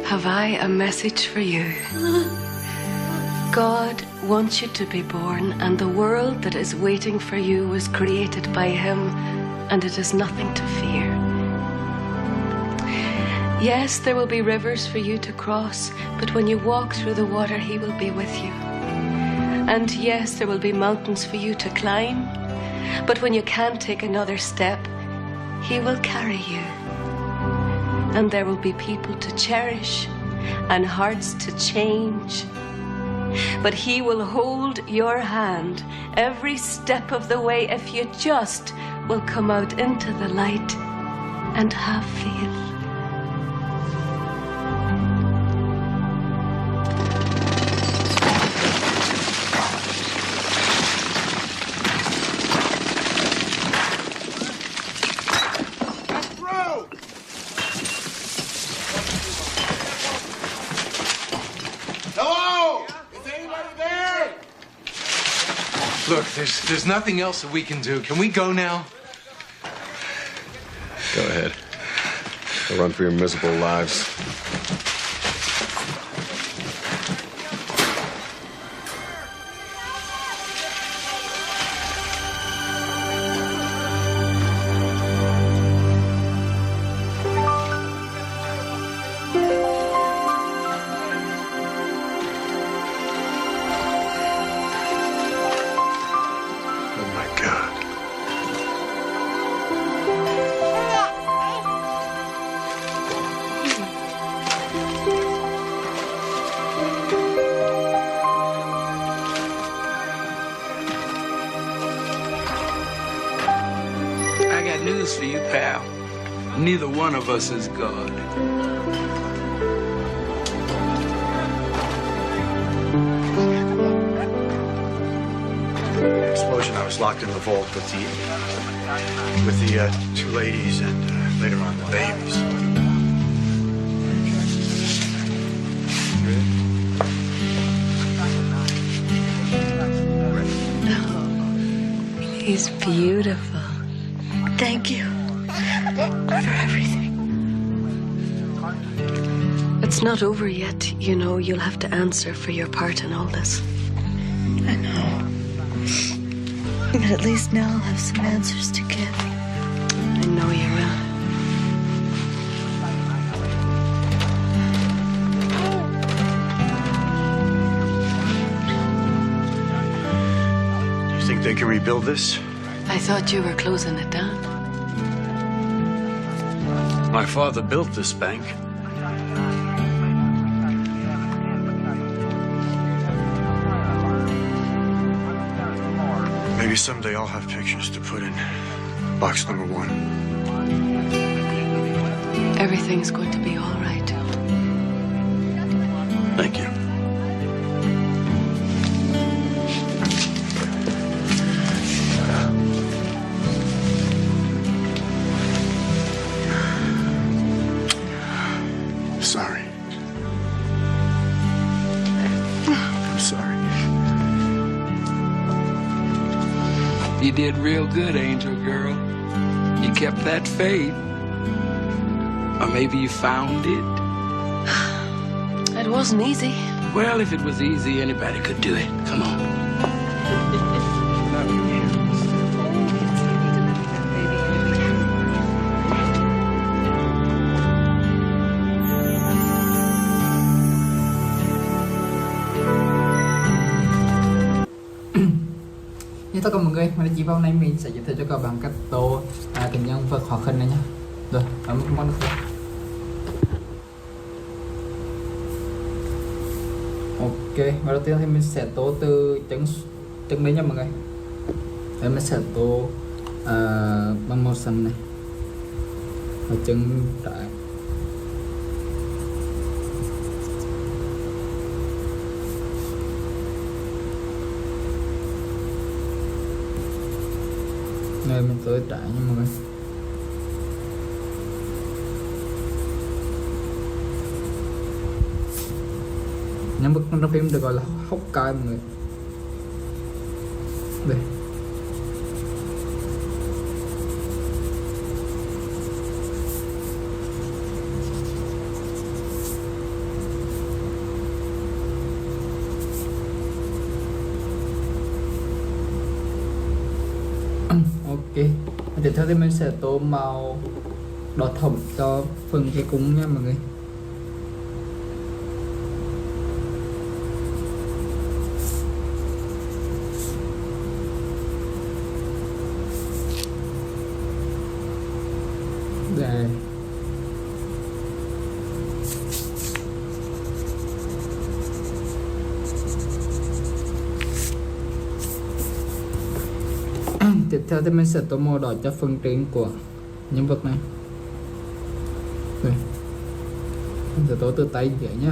Have I a message for you? God wants you to be born, and the world that is waiting for you was created by Him, and it is nothing to fear. Yes, there will be rivers for you to cross, but when you walk through the water, He will be with you. And yes, there will be mountains for you to climb, but when you can't take another step, He will carry you. And there will be people to cherish and hearts to change. But He will hold your hand every step of the way if you just will come out into the light and have faith. Look, there's nothing else that we can do. Can we go now? Go ahead. Go run for your miserable lives. News for you, pal. Neither one of us is God. The explosion, I was locked in the vault with the two ladies and later on the babies. He's beautiful. Thank you for everything. It's not over yet, you know. You'll have to answer for your part in all this. I know. But at least now I'll have some answers to give. I know you will. Do you think they can rebuild this? I thought you were closing it down. My father built this bank. Maybe someday I'll have pictures to put in box number 1. Everything's going to be all right. Thank you. Sorry. did real good, Angel Girl. You kept that faith. Or maybe you found it. It wasn't easy. Well, if it was easy, anybody could do it. Come on. Như tất cả mọi người, mình chỉ vào nay mình sẽ giới thiệu cho các bạn cách tô từng nhân vật hoạt hình này nhé. Rồi, ở mức món được. Ok, và đầu tiên thì mình sẽ tô từ trứng đấy nha mọi người. Đây mình sẽ tô bằng màu xanh này và trứng trải. Đây mình tô trải nha mọi người. Nhân vật trong phim được gọi là Hawkeye mọi người. Đây. Ok. Tiếp theo thì mình sẽ tô màu đỏ thẫm cho phần cái cung nha mọi người. Đây. Tiếp theo thì mình sẽ tô màu đỏ cho phần trên của nhân vật này. Đây. Mình sẽ tô từ tay vậy nhé.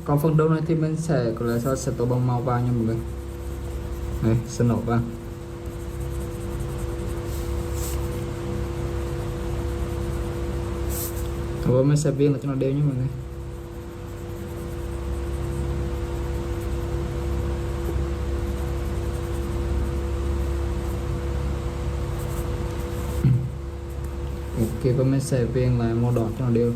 Còn phần đầu này thì mình sẽ có lẽ sẽ tô bằng màu vàng nha mọi người. Đây, sơn nổi vàng. Rồi mình sẽ viên lại cho nó đều nha mọi người. Ok, và mình sẽ viên lại màu đỏ cho nó đều.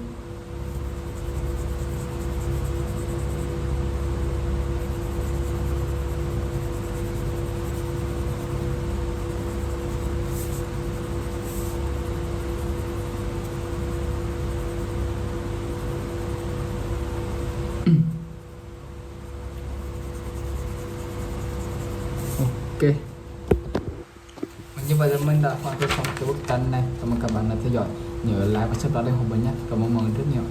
Ok. Như vậy là mình đã hoàn thành xong cái bức tranh này. Cảm ơn các bạn đã theo dõi. Nhớ like và subscribe kênh của mình nhé. Cảm ơn mọi người rất nhiều.